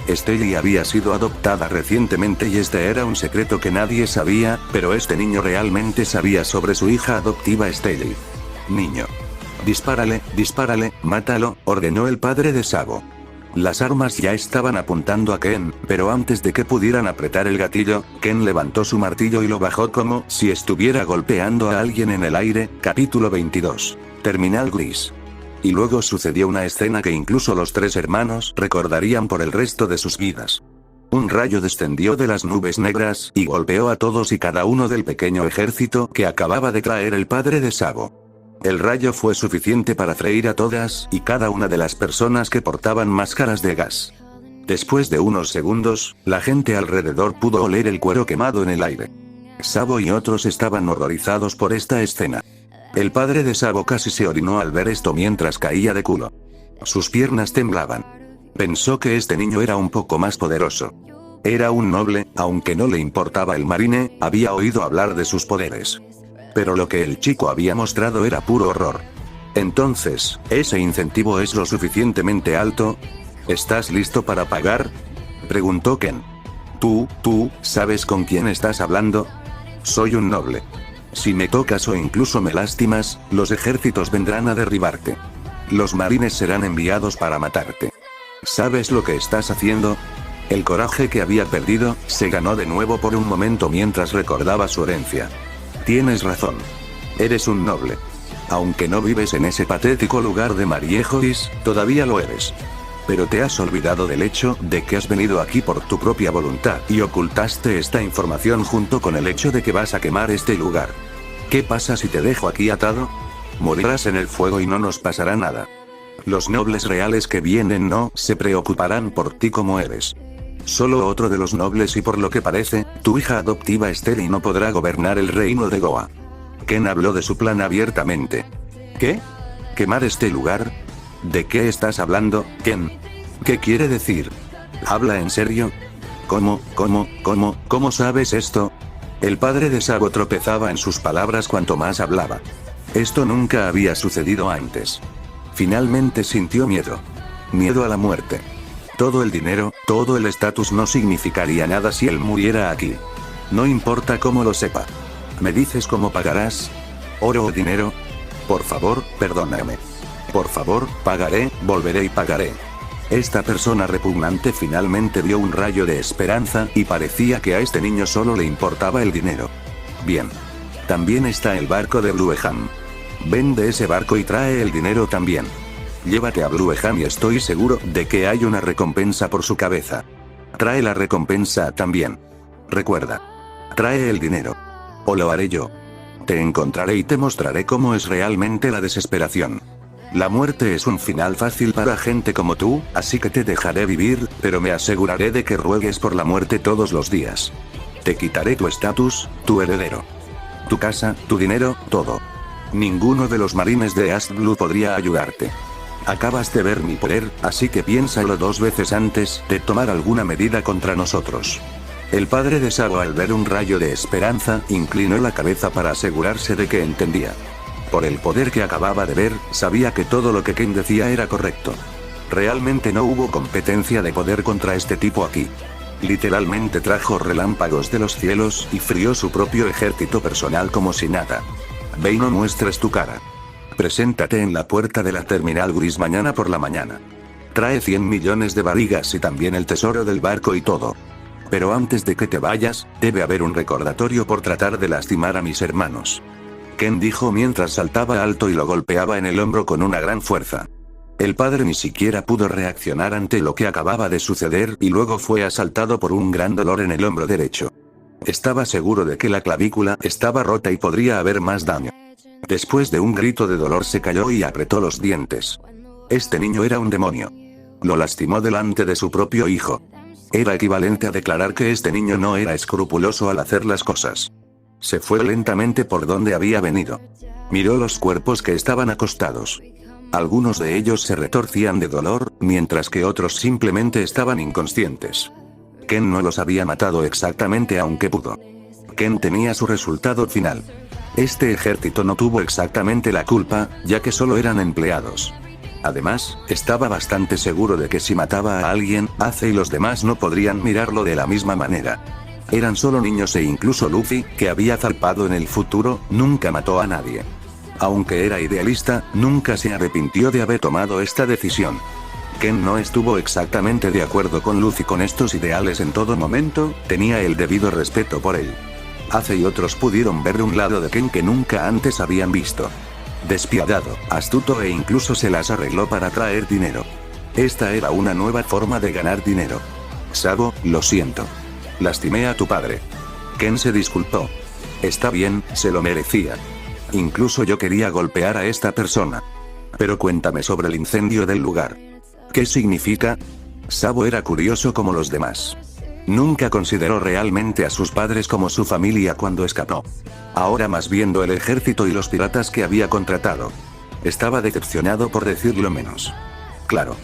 Stelly había sido adoptada recientemente y este era un secreto que nadie sabía, pero este niño realmente sabía sobre su hija adoptiva Stelly. Niño. Dispárale, mátalo, ordenó el padre de Sabo. Las armas ya estaban apuntando a Ken, pero antes de que pudieran apretar el gatillo, Ken levantó su martillo y lo bajó como si estuviera golpeando a alguien en el aire. Capítulo 22. Terminal gris. Y luego sucedió una escena que incluso los tres hermanos recordarían por el resto de sus vidas. Un rayo descendió de las nubes negras y golpeó a todos y cada uno del pequeño ejército que acababa de traer el padre de Sabo. El rayo fue suficiente para freír a todas y cada una de las personas que portaban máscaras de gas. Después de unos segundos, la gente alrededor pudo oler el cuero quemado en el aire. Sabo y otros estaban horrorizados por esta escena. El padre de Sabo casi se orinó al ver esto mientras caía de culo. Sus piernas temblaban. Pensó que este niño era un poco más poderoso. Era un noble, aunque no le importaba el marine, había oído hablar de sus poderes. Pero lo que el chico había mostrado era puro horror. Entonces, ¿ese incentivo es lo suficientemente alto? ¿Estás listo para pagar? Preguntó Ken. ¿Tú, sabes con quién estás hablando? Soy un noble. Si me tocas o incluso me lastimas, los ejércitos vendrán a derribarte. Los marines serán enviados para matarte. ¿Sabes lo que estás haciendo? El coraje que había perdido, se ganó de nuevo por un momento mientras recordaba su herencia. Tienes razón. Eres un noble. Aunque no vives en ese patético lugar de Mariejois, todavía lo eres. Pero te has olvidado del hecho de que has venido aquí por tu propia voluntad y ocultaste esta información junto con el hecho de que vas a quemar este lugar. ¿Qué pasa si te dejo aquí atado? Morirás en el fuego y no nos pasará nada. Los nobles reales que vienen no se preocuparán por ti como eres. Solo otro de los nobles y por lo que parece, tu hija adoptiva Stelly no podrá gobernar el reino de Goa. Ken habló de su plan abiertamente. ¿Qué? ¿Quemar este lugar? ¿De qué estás hablando, Ken? ¿Qué quiere decir? ¿Habla en serio? ¿Cómo sabes esto? El padre de Sabo tropezaba en sus palabras cuanto más hablaba. Esto nunca había sucedido antes. Finalmente sintió miedo. Miedo a la muerte. Todo el dinero, todo el estatus no significaría nada si él muriera aquí. No importa cómo lo sepa. ¿Me dices cómo pagarás? ¿Oro o dinero? Por favor, perdóname. Por favor, pagaré, volveré y pagaré. Esta persona repugnante finalmente vio un rayo de esperanza y parecía que a este niño solo le importaba el dinero. Bien. También está el barco de Blueham. Vende ese barco y trae el dinero también. Llévate a Blueham y estoy seguro de que hay una recompensa por su cabeza. Trae la recompensa también. Recuerda. Trae el dinero. O lo haré yo. Te encontraré y te mostraré cómo es realmente la desesperación. La muerte es un final fácil para gente como tú, así que te dejaré vivir, pero me aseguraré de que ruegues por la muerte todos los días. Te quitaré tu estatus, tu heredero, tu casa, tu dinero, todo. Ninguno de los marines de East Blue podría ayudarte. Acabas de ver mi poder, así que piénsalo 2 veces antes de tomar alguna medida contra nosotros. El padre de Sabo, al ver un rayo de esperanza, inclinó la cabeza para asegurarse de que entendía. Por el poder que acababa de ver, sabía que todo lo que Ken decía era correcto. Realmente no hubo competencia de poder contra este tipo aquí. Literalmente trajo relámpagos de los cielos y frió su propio ejército personal como si nada. Ve y no muestres tu cara. Preséntate en la puerta de la terminal gris mañana por la mañana. Trae 100 millones de barrigas y también el tesoro del barco y todo. Pero antes de que te vayas, debe haber un recordatorio por tratar de lastimar a mis hermanos. Ken dijo mientras saltaba alto y lo golpeaba en el hombro con una gran fuerza. El padre ni siquiera pudo reaccionar ante lo que acababa de suceder y luego fue asaltado por un gran dolor en el hombro derecho. Estaba seguro de que la clavícula estaba rota y podría haber más daño. Después de un grito de dolor se cayó y apretó los dientes. Este niño era un demonio. Lo lastimó delante de su propio hijo. Era equivalente a declarar que este niño no era escrupuloso al hacer las cosas. Se fue lentamente por donde había venido. Miró los cuerpos que estaban acostados. Algunos de ellos se retorcían de dolor, mientras que otros simplemente estaban inconscientes. Ken no los había matado exactamente aunque pudo. Ken tenía su resultado final. Este ejército no tuvo exactamente la culpa, ya que solo eran empleados. Además, estaba bastante seguro de que si mataba a alguien, Ace y los demás no podrían mirarlo de la misma manera. Eran solo niños e incluso Luffy, que había zarpado en el futuro, nunca mató a nadie. Aunque era idealista, nunca se arrepintió de haber tomado esta decisión. Ken no estuvo exactamente de acuerdo con Luffy con estos ideales en todo momento, tenía el debido respeto por él. Ace y otros pudieron ver un lado de Ken que nunca antes habían visto. Despiadado, astuto e incluso se las arregló para traer dinero. Esta era una nueva forma de ganar dinero. Sabo, lo siento. Lastimé a tu padre. Ken se disculpó. Está bien, se lo merecía. Incluso yo quería golpear a esta persona. Pero cuéntame sobre el incendio del lugar. ¿Qué significa? Sabo era curioso como los demás. Nunca consideró realmente a sus padres como su familia cuando escapó. Ahora más viendo el ejército y los piratas que había contratado. Estaba decepcionado por decirlo menos. Claro.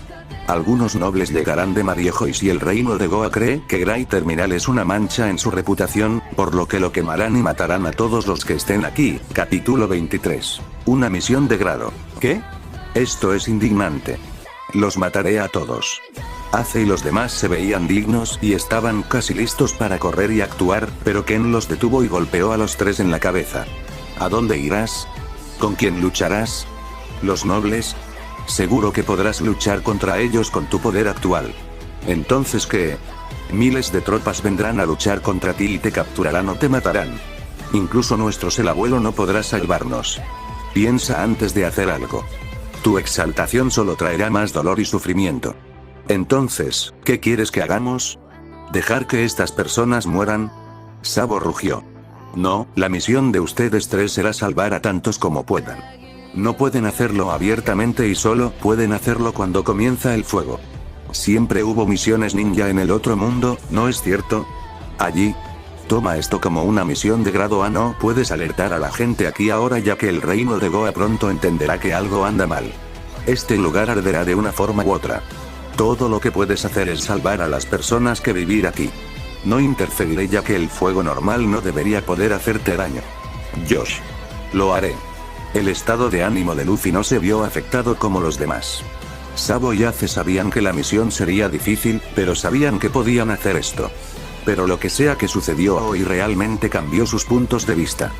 Algunos nobles llegarán de Mariejo y si el reino de Goa cree que Gray Terminal es una mancha en su reputación, por lo que lo quemarán y matarán a todos los que estén aquí. Capítulo 23. Una misión de grado. ¿Qué? Esto es indignante. Los mataré a todos. Ace y los demás se veían dignos y estaban casi listos para correr y actuar, pero Ken los detuvo y golpeó a los 3 en la cabeza. ¿A dónde irás? ¿Con quién lucharás? ¿Los nobles? Seguro que podrás luchar contra ellos con tu poder actual. ¿Entonces qué? Miles de tropas vendrán a luchar contra ti y te capturarán o te matarán. Incluso el abuelo no podrá salvarnos. Piensa antes de hacer algo. Tu exaltación solo traerá más dolor y sufrimiento. Entonces, ¿qué quieres que hagamos? ¿Dejar que estas personas mueran? Sabo rugió. No, la misión de ustedes 3 será salvar a tantos como puedan. No pueden hacerlo abiertamente y solo pueden hacerlo cuando comienza el fuego. Siempre hubo misiones ninja en el otro mundo, ¿no es cierto? Allí. Toma esto como una misión de grado A. No puedes alertar a la gente aquí ahora ya que el reino de Goa pronto entenderá que algo anda mal. Este lugar arderá de una forma u otra. Todo lo que puedes hacer es salvar a las personas que vivir aquí. No interferiré ya que el fuego normal no debería poder hacerte daño. Josh. Lo haré. El estado de ánimo de Luffy no se vio afectado como los demás. Sabo y Ace sabían que la misión sería difícil, pero sabían que podían hacer esto. Pero lo que sea que sucedió hoy realmente cambió sus puntos de vista.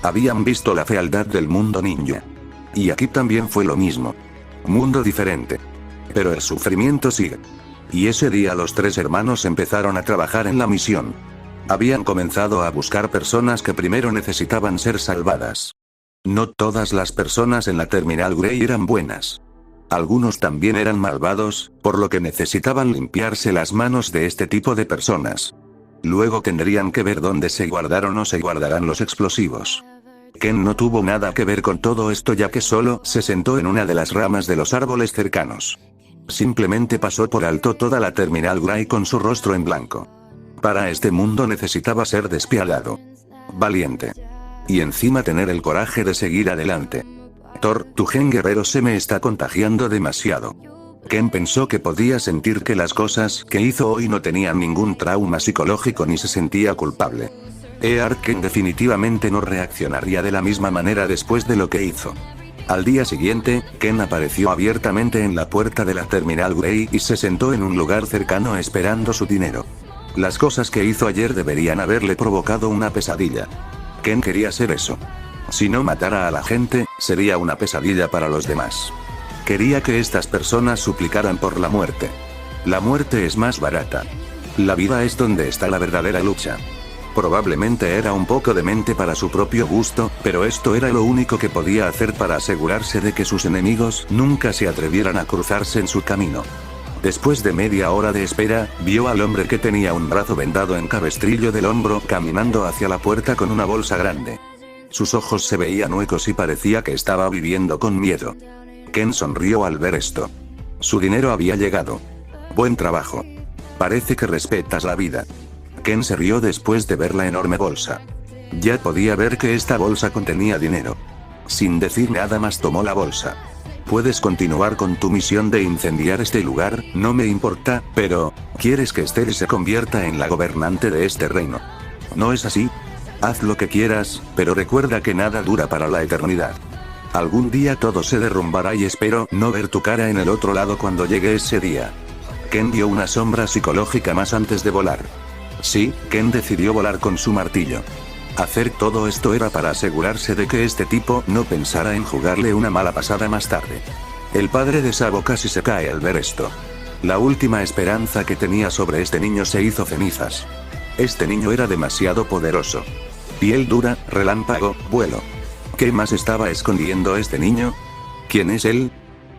Habían visto la fealdad del mundo ninja. Y aquí también fue lo mismo. Mundo diferente. Pero el sufrimiento sigue. Y ese día los 3 hermanos empezaron a trabajar en la misión. Habían comenzado a buscar personas que primero necesitaban ser salvadas. No todas las personas en la Terminal Grey eran buenas. Algunos también eran malvados, por lo que necesitaban limpiarse las manos de este tipo de personas. Luego tendrían que ver dónde se guardaron o se guardarán los explosivos. Ken no tuvo nada que ver con todo esto ya que solo se sentó en una de las ramas de los árboles cercanos. Simplemente pasó por alto toda la Terminal Grey con su rostro en blanco. Para este mundo necesitaba ser despiadado, valiente y encima tener el coraje de seguir adelante. Thor, tu gen guerrero se me está contagiando demasiado. Ken pensó que podía sentir que las cosas que hizo hoy no tenían ningún trauma psicológico ni se sentía culpable. Ken definitivamente no reaccionaría de la misma manera después de lo que hizo. Al día siguiente, Ken apareció abiertamente en la puerta de la Terminal Grey y se sentó en un lugar cercano esperando su dinero. Las cosas que hizo ayer deberían haberle provocado una pesadilla. Ken quería ser eso. Si no matara a la gente, sería una pesadilla para los demás. Quería que estas personas suplicaran por la muerte. La muerte es más barata. La vida es donde está la verdadera lucha. Probablemente era un poco demente para su propio gusto, pero esto era lo único que podía hacer para asegurarse de que sus enemigos nunca se atrevieran a cruzarse en su camino. Después de media hora de espera, vio al hombre que tenía un brazo vendado en cabestrillo del hombro caminando hacia la puerta con una bolsa grande. Sus ojos se veían huecos y parecía que estaba viviendo con miedo. Ken sonrió al ver esto. Su dinero había llegado. Buen trabajo. Parece que respetas la vida. Ken se rió después de ver la enorme bolsa. Ya podía ver que esta bolsa contenía dinero. Sin decir nada más tomó la bolsa. Puedes continuar con tu misión de incendiar este lugar, no me importa, pero ¿quieres que Esther se convierta en la gobernante de este reino? ¿No es así? Haz lo que quieras, pero recuerda que nada dura para la eternidad. Algún día todo se derrumbará y espero no ver tu cara en el otro lado cuando llegue ese día. Ken vio una sombra psicológica más antes de volar. Sí, Ken decidió volar con su martillo. Hacer todo esto era para asegurarse de que este tipo no pensara en jugarle una mala pasada más tarde. El padre de Sabo casi se cae al ver esto. La última esperanza que tenía sobre este niño se hizo cenizas. Este niño era demasiado poderoso. Piel dura, relámpago, vuelo. ¿Qué más estaba escondiendo este niño? ¿Quién es él?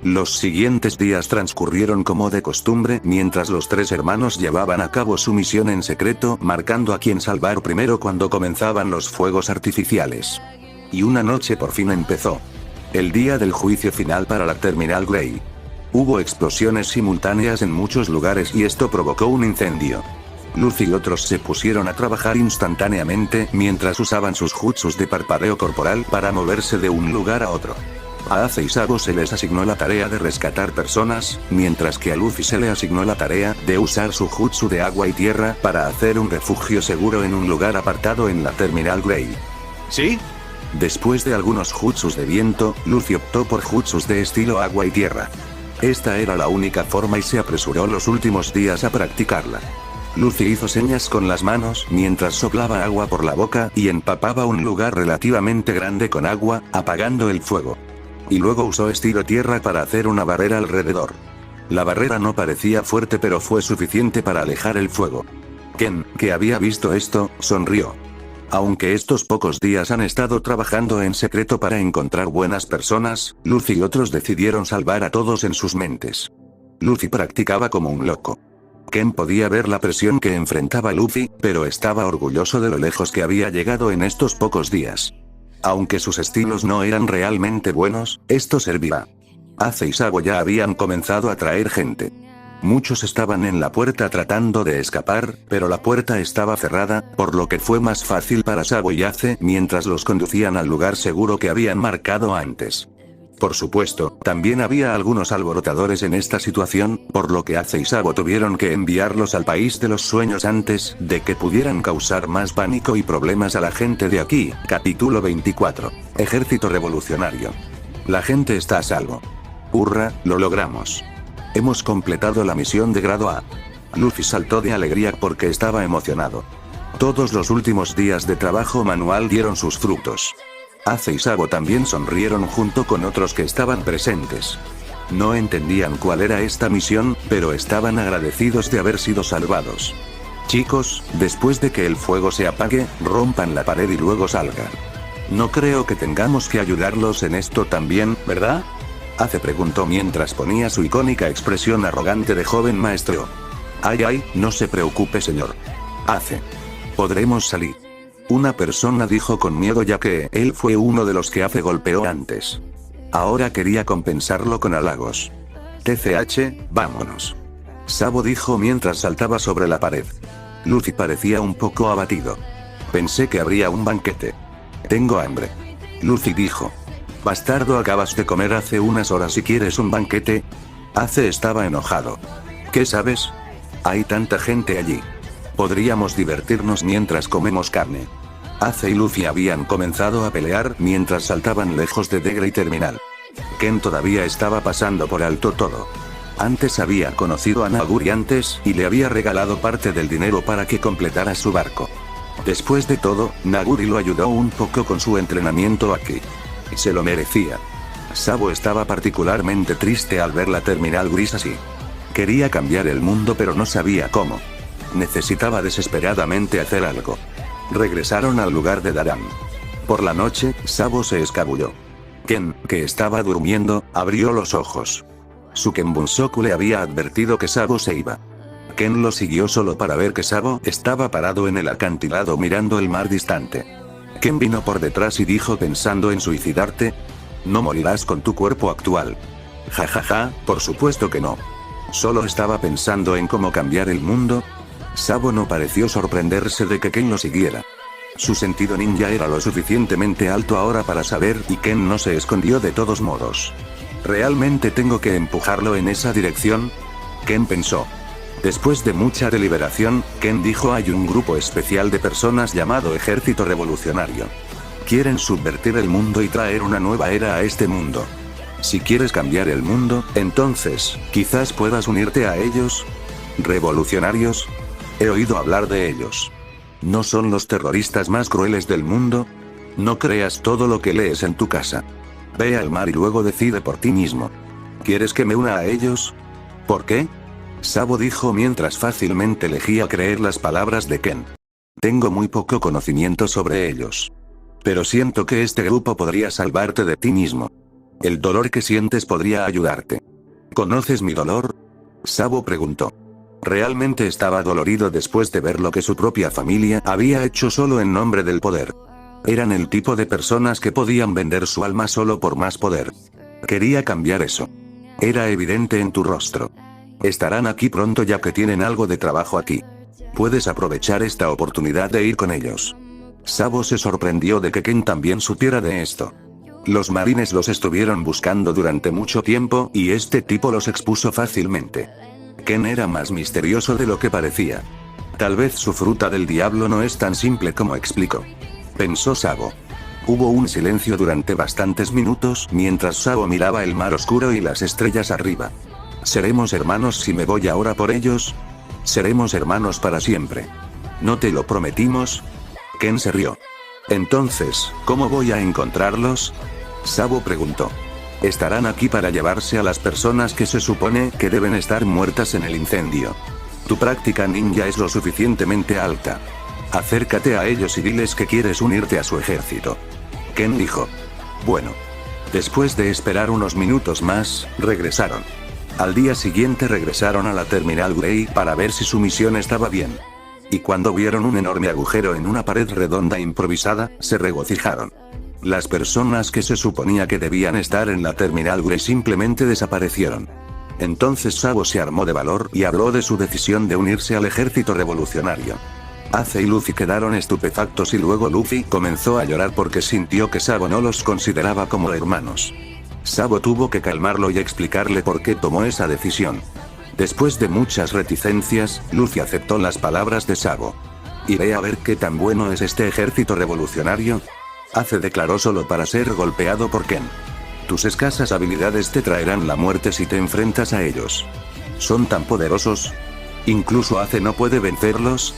Los siguientes días transcurrieron como de costumbre mientras los tres hermanos llevaban a cabo su misión en secreto, marcando a quién salvar primero cuando comenzaban los fuegos artificiales. Y una noche por fin empezó. El día del juicio final para la Terminal Grey. Hubo explosiones simultáneas en muchos lugares y esto provocó un incendio. Luffy y otros se pusieron a trabajar instantáneamente mientras usaban sus jutsus de parpadeo corporal para moverse de un lugar a otro. A Ace y Sabo se les asignó la tarea de rescatar personas, mientras que a Luffy se le asignó la tarea de usar su jutsu de agua y tierra para hacer un refugio seguro en un lugar apartado en la Terminal Grey. ¿Sí? Después de algunos jutsus de viento, Luffy optó por jutsus de estilo agua y tierra. Esta era la única forma y se apresuró los últimos días a practicarla. Luffy hizo señas con las manos mientras soplaba agua por la boca y empapaba un lugar relativamente grande con agua, apagando el fuego. Y luego usó estilo tierra para hacer una barrera alrededor. La barrera no parecía fuerte pero fue suficiente para alejar el fuego. Ken, que había visto esto, sonrió. Aunque estos pocos días han estado trabajando en secreto para encontrar buenas personas, Luffy y otros decidieron salvar a todos en sus mentes. Luffy practicaba como un loco. Ken podía ver la presión que enfrentaba Luffy, pero estaba orgulloso de lo lejos que había llegado en estos pocos días. Aunque sus estilos no eran realmente buenos, esto servirá. Ace y Sabo ya habían comenzado a traer gente. Muchos estaban en la puerta tratando de escapar, pero la puerta estaba cerrada, por lo que fue más fácil para Sabo y Ace mientras los conducían al lugar seguro que habían marcado antes. Por supuesto, también había algunos alborotadores en esta situación, por lo que Ace y Sabo tuvieron que enviarlos al país de los sueños antes de que pudieran causar más pánico y problemas a la gente de aquí. Capítulo 24. Ejército Revolucionario. La gente está a salvo. ¡Hurra, lo logramos! Hemos completado la misión de grado A. Luffy saltó de alegría porque estaba emocionado. Todos los últimos días de trabajo manual dieron sus frutos. Ace y Sabo también sonrieron junto con otros que estaban presentes. No entendían cuál era esta misión, pero estaban agradecidos de haber sido salvados. Chicos, después de que el fuego se apague, rompan la pared y luego salgan. No creo que tengamos que ayudarlos en esto también, ¿verdad? Ace preguntó mientras ponía su icónica expresión arrogante de joven maestro. Ay, no se preocupe señor. Ace. Podremos salir. Una persona dijo con miedo ya que él fue uno de los que Ace golpeó antes. Ahora quería compensarlo con halagos. TCH, vámonos. Sabo dijo mientras saltaba sobre la pared. Luffy parecía un poco abatido. Pensé que habría un banquete. Tengo hambre. Luffy dijo. Bastardo, acabas de comer hace unas horas y quieres un banquete. Ace estaba enojado. ¿Qué sabes? Hay tanta gente allí. Podríamos divertirnos mientras comemos carne. Ace y Luffy habían comenzado a pelear mientras saltaban lejos de The Great Terminal. Ken todavía estaba pasando por alto todo. Antes había conocido a Naguri antes y le había regalado parte del dinero para que completara su barco. Después de todo, Naguri lo ayudó un poco con su entrenamiento aquí. Se lo merecía. Sabo estaba particularmente triste al ver la terminal gris así. Quería cambiar el mundo pero no sabía cómo. Necesitaba desesperadamente hacer algo. Regresaron al lugar de Daran. Por la noche, Sabo se escabulló. Ken, que estaba durmiendo, abrió los ojos. Su Kenbunsoku le había advertido que Sabo se iba. Ken lo siguió solo para ver que Sabo estaba parado en el acantilado mirando el mar distante. Ken vino por detrás y dijo pensando en suicidarte. No morirás con tu cuerpo actual. Jajaja, por supuesto que no. Solo estaba pensando en cómo cambiar el mundo. Sabo no pareció sorprenderse de que Ken lo siguiera. Su sentido ninja era lo suficientemente alto ahora para saber y Ken no se escondió de todos modos. ¿Realmente tengo que empujarlo en esa dirección? Ken pensó. Después de mucha deliberación, Ken dijo hay un grupo especial de personas llamado Ejército Revolucionario. Quieren subvertir el mundo y traer una nueva era a este mundo. Si quieres cambiar el mundo, entonces, quizás puedas unirte a ellos. ¿Revolucionarios? He oído hablar de ellos. ¿No son los terroristas más crueles del mundo? No creas todo lo que lees en tu casa. Ve al mar y luego decide por ti mismo. ¿Quieres que me una a ellos? ¿Por qué? Sabo dijo mientras fácilmente elegía creer las palabras de Ken. Tengo muy poco conocimiento sobre ellos. Pero siento que este grupo podría salvarte de ti mismo. El dolor que sientes podría ayudarte. ¿Conoces mi dolor? Sabo preguntó. Realmente estaba dolorido después de ver lo que su propia familia había hecho solo en nombre del poder. Eran el tipo de personas que podían vender su alma solo por más poder. Quería cambiar eso. Era evidente en tu rostro. Estarán aquí pronto ya que tienen algo de trabajo aquí. Puedes aprovechar esta oportunidad de ir con ellos. Sabo se sorprendió de que Ken también supiera de esto. Los marines los estuvieron buscando durante mucho tiempo y este tipo los expuso fácilmente. Ken era más misterioso de lo que parecía. Tal vez su fruta del diablo no es tan simple como explicó. Pensó Sabo. Hubo un silencio durante bastantes minutos mientras Sabo miraba el mar oscuro y las estrellas arriba. ¿Seremos hermanos si me voy ahora por ellos? Seremos hermanos para siempre. ¿No te lo prometimos? Ken se rió. Entonces, ¿cómo voy a encontrarlos? Sabo preguntó. Estarán aquí para llevarse a las personas que se supone que deben estar muertas en el incendio. Tu práctica ninja es lo suficientemente alta. Acércate a ellos y diles que quieres unirte a su ejército. Ken dijo. Bueno. Después de esperar unos minutos más, regresaron. Al día siguiente regresaron a la Terminal Grey para ver si su misión estaba bien. Y cuando vieron un enorme agujero en una pared redonda improvisada, se regocijaron. Las personas que se suponía que debían estar en la Terminal Grey simplemente desaparecieron. Entonces Sabo se armó de valor y habló de su decisión de unirse al ejército revolucionario. Ace y Luffy quedaron estupefactos y luego Luffy comenzó a llorar porque sintió que Sabo no los consideraba como hermanos. Sabo tuvo que calmarlo y explicarle por qué tomó esa decisión. Después de muchas reticencias, Luffy aceptó las palabras de Sabo. Iré a ver qué tan bueno es este ejército revolucionario. Ace declaró solo para ser golpeado por Ken. Tus escasas habilidades te traerán la muerte si te enfrentas a ellos. ¿Son tan poderosos? ¿Incluso Ace no puede vencerlos?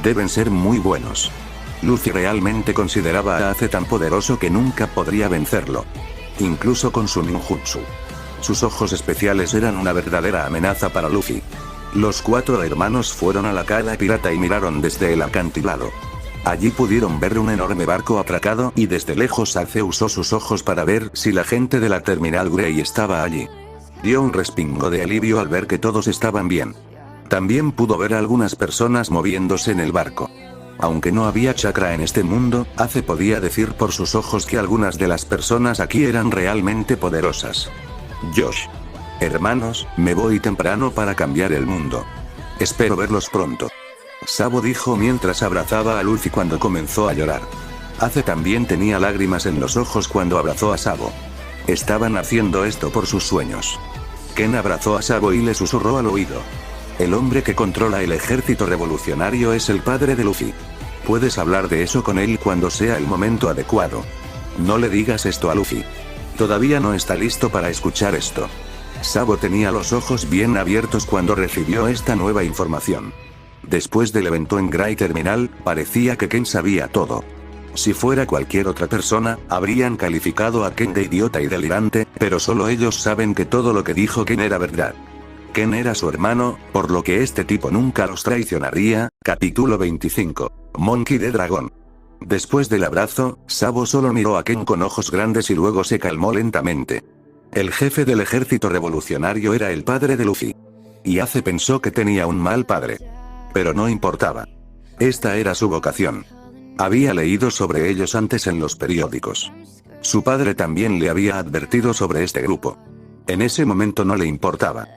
Deben ser muy buenos. Luffy realmente consideraba a Ace tan poderoso que nunca podría vencerlo. Incluso con su ninjutsu. Sus ojos especiales eran una verdadera amenaza para Luffy. Los 4 hermanos fueron a la cala pirata y miraron desde el acantilado. Allí pudieron ver un enorme barco atracado y desde lejos Ace usó sus ojos para ver si la gente de la Terminal Grey estaba allí. Dio un respingo de alivio al ver que todos estaban bien. También pudo ver a algunas personas moviéndose en el barco. Aunque no había chakra en este mundo, Ace podía decir por sus ojos que algunas de las personas aquí eran realmente poderosas. Josh. Hermanos, me voy temprano para cambiar el mundo. Espero verlos pronto. Sabo dijo mientras abrazaba a Luffy cuando comenzó a llorar. Ace también tenía lágrimas en los ojos cuando abrazó a Sabo. Estaban haciendo esto por sus sueños. Ken abrazó a Sabo y le susurró al oído. El hombre que controla el ejército revolucionario es el padre de Luffy. Puedes hablar de eso con él cuando sea el momento adecuado. No le digas esto a Luffy. Todavía no está listo para escuchar esto. Sabo tenía los ojos bien abiertos cuando recibió esta nueva información. Después del evento en Gray Terminal, parecía que Ken sabía todo. Si fuera cualquier otra persona, habrían calificado a Ken de idiota y delirante, pero solo ellos saben que todo lo que dijo Ken era verdad. Ken era su hermano, por lo que este tipo nunca los traicionaría. Capítulo 25. Monkey D. Dragon. Después del abrazo, Sabo solo miró a Ken con ojos grandes y luego se calmó lentamente. El jefe del ejército revolucionario era el padre de Luffy. Y Ace pensó que tenía un mal padre. Pero no importaba. Esta era su vocación. Había leído sobre ellos antes en los periódicos. Su padre también le había advertido sobre este grupo. En ese momento no le importaba.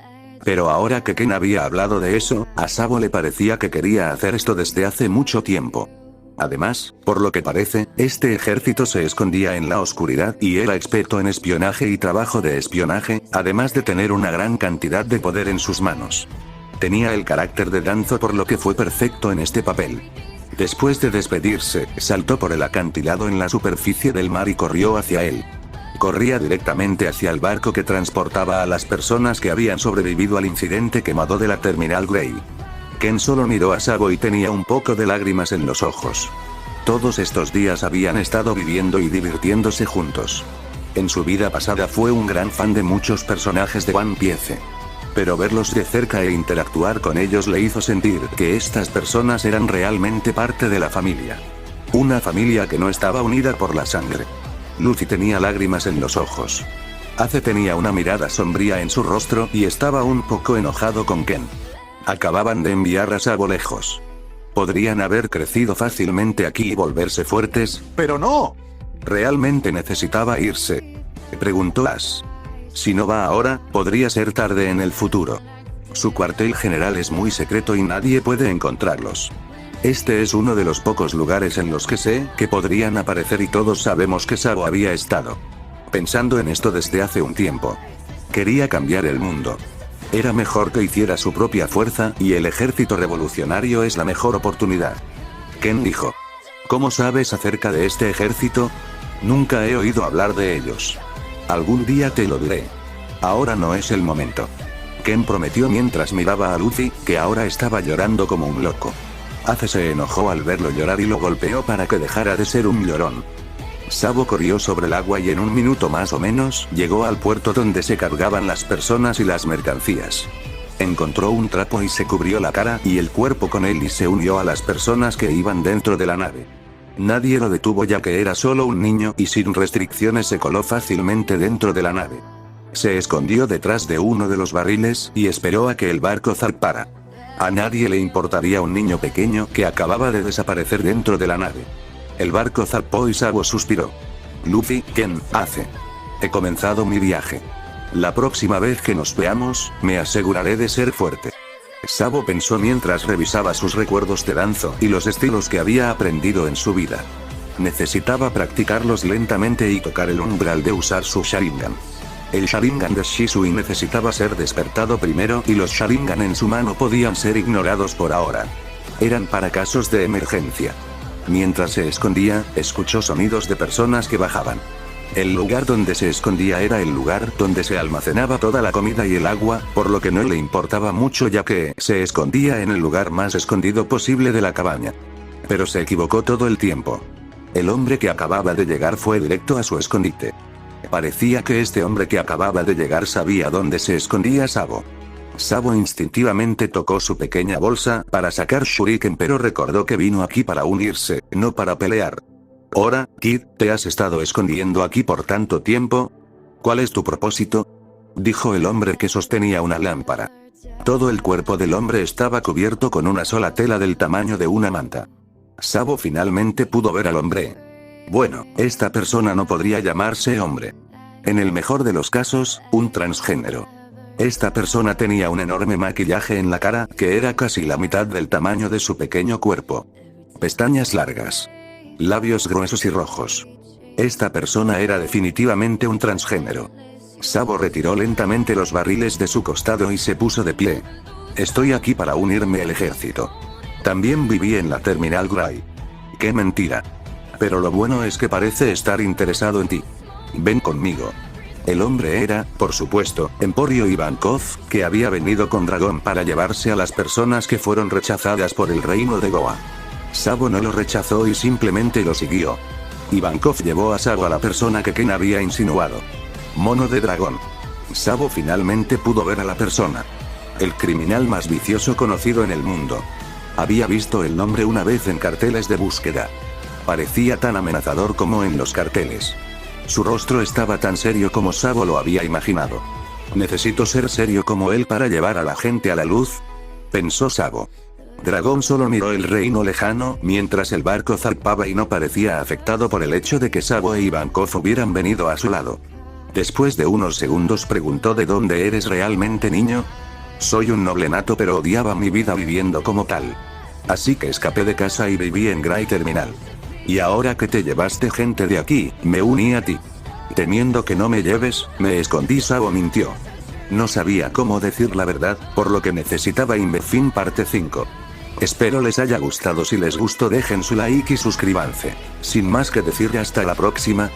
Pero ahora que Ken había hablado de eso, a Sabo le parecía que quería hacer esto desde hace mucho tiempo. Además, por lo que parece, este ejército se escondía en la oscuridad y era experto en espionaje y trabajo de espionaje, además de tener una gran cantidad de poder en sus manos. Tenía el carácter de Danzo por lo que fue perfecto en este papel. Después de despedirse, saltó por el acantilado en la superficie del mar y corrió hacia él. Corría directamente hacia el barco que transportaba a las personas que habían sobrevivido al incidente quemado de la Terminal Grey. Ken solo miró a Sabo y tenía un poco de lágrimas en los ojos. Todos estos días habían estado viviendo y divirtiéndose juntos. En su vida pasada fue un gran fan de muchos personajes de One Piece. Pero verlos de cerca e interactuar con ellos le hizo sentir que estas personas eran realmente parte de la familia. Una familia que no estaba unida por la sangre. Luffy tenía lágrimas en los ojos. Ace tenía una mirada sombría en su rostro y estaba un poco enojado con Ken. Acababan de enviar a Sabo lejos. Podrían haber crecido fácilmente aquí y volverse fuertes, pero no. ¿Realmente necesitaba irse?, preguntó Ash. Si no va ahora, podría ser tarde en el futuro. Su cuartel general es muy secreto y nadie puede encontrarlos. Este es uno de los pocos lugares en los que sé que podrían aparecer y todos sabemos que Sabo había estado pensando en esto desde hace un tiempo. Quería cambiar el mundo. Era mejor que hiciera su propia fuerza y el ejército revolucionario es la mejor oportunidad. Ken dijo. ¿Cómo sabes acerca de este ejército? Nunca he oído hablar de ellos. Algún día te lo diré. Ahora no es el momento. Ken prometió mientras miraba a Luffy, que ahora estaba llorando como un loco. Ace se enojó al verlo llorar y lo golpeó para que dejara de ser un llorón. Sabo corrió sobre el agua y en un minuto más o menos, llegó al puerto donde se cargaban las personas y las mercancías. Encontró un trapo y se cubrió la cara y el cuerpo con él y se unió a las personas que iban dentro de la nave. Nadie lo detuvo ya que era solo un niño y sin restricciones se coló fácilmente dentro de la nave. Se escondió detrás de uno de los barriles y esperó a que el barco zarpara. A nadie le importaría un niño pequeño que acababa de desaparecer dentro de la nave. El barco zarpó y Sabo suspiró. Luffy, Ken, Ace. He comenzado mi viaje. La próxima vez que nos veamos, me aseguraré de ser fuerte. Sabo pensó mientras revisaba sus recuerdos de Danzo y los estilos que había aprendido en su vida. Necesitaba practicarlos lentamente y tocar el umbral de usar su Sharingan. El Sharingan de Shisui necesitaba ser despertado primero y los Sharingan en su mano podían ser ignorados por ahora. Eran para casos de emergencia. Mientras se escondía, escuchó sonidos de personas que bajaban. El lugar donde se escondía era el lugar donde se almacenaba toda la comida y el agua, por lo que no le importaba mucho ya que se escondía en el lugar más escondido posible de la cabaña. Pero se equivocó todo el tiempo. El hombre que acababa de llegar fue directo a su escondite. Parecía que este hombre que acababa de llegar sabía dónde se escondía Sabo. Sabo instintivamente tocó su pequeña bolsa para sacar shuriken pero recordó que vino aquí para unirse, no para pelear. Ahora, Kid, ¿te has estado escondiendo aquí por tanto tiempo? ¿Cuál es tu propósito?, dijo el hombre que sostenía una lámpara. Todo el cuerpo del hombre estaba cubierto con una sola tela del tamaño de una manta. Sabo finalmente pudo ver al hombre. Bueno, esta persona no podría llamarse hombre. En el mejor de los casos, un transgénero. Esta persona tenía un enorme maquillaje en la cara, que era casi la mitad del tamaño de su pequeño cuerpo. Pestañas largas. Labios gruesos y rojos. Esta persona era definitivamente un transgénero. Sabo retiró lentamente los barriles de su costado y se puso de pie. Estoy aquí para unirme al ejército. También viví en la Terminal Gray. ¡Qué mentira! Pero lo bueno es que parece estar interesado en ti. Ven conmigo. El hombre era, por supuesto, Emporio Ivankov, que había venido con Dragón para llevarse a las personas que fueron rechazadas por el reino de Goa. Sabo no lo rechazó y simplemente lo siguió. Ivankov llevó a Sabo a la persona que Ken había insinuado. Mono de dragón. Sabo finalmente pudo ver a la persona. El criminal más vicioso conocido en el mundo. Había visto el nombre una vez en carteles de búsqueda. Parecía tan amenazador como en los carteles. Su rostro estaba tan serio como Sabo lo había imaginado. ¿Necesito ser serio como él para llevar a la gente a la luz?, pensó Sabo. Dragón solo miró el reino lejano mientras el barco zarpaba y no parecía afectado por el hecho de que Sabo e Ivankov hubieran venido a su lado. Después de unos segundos preguntó: ¿de dónde eres realmente, niño? Soy un noble nato, pero odiaba mi vida viviendo como tal. Así que escapé de casa y viví en Gray Terminal. Y ahora que te llevaste gente de aquí, me uní a ti. Temiendo que no me lleves, me escondí. Sabo mintió. No sabía cómo decir la verdad, por lo que necesitaba Fin parte 5. Espero les haya gustado. Si les gustó dejen su like y suscríbanse. Sin más que decir, hasta la próxima.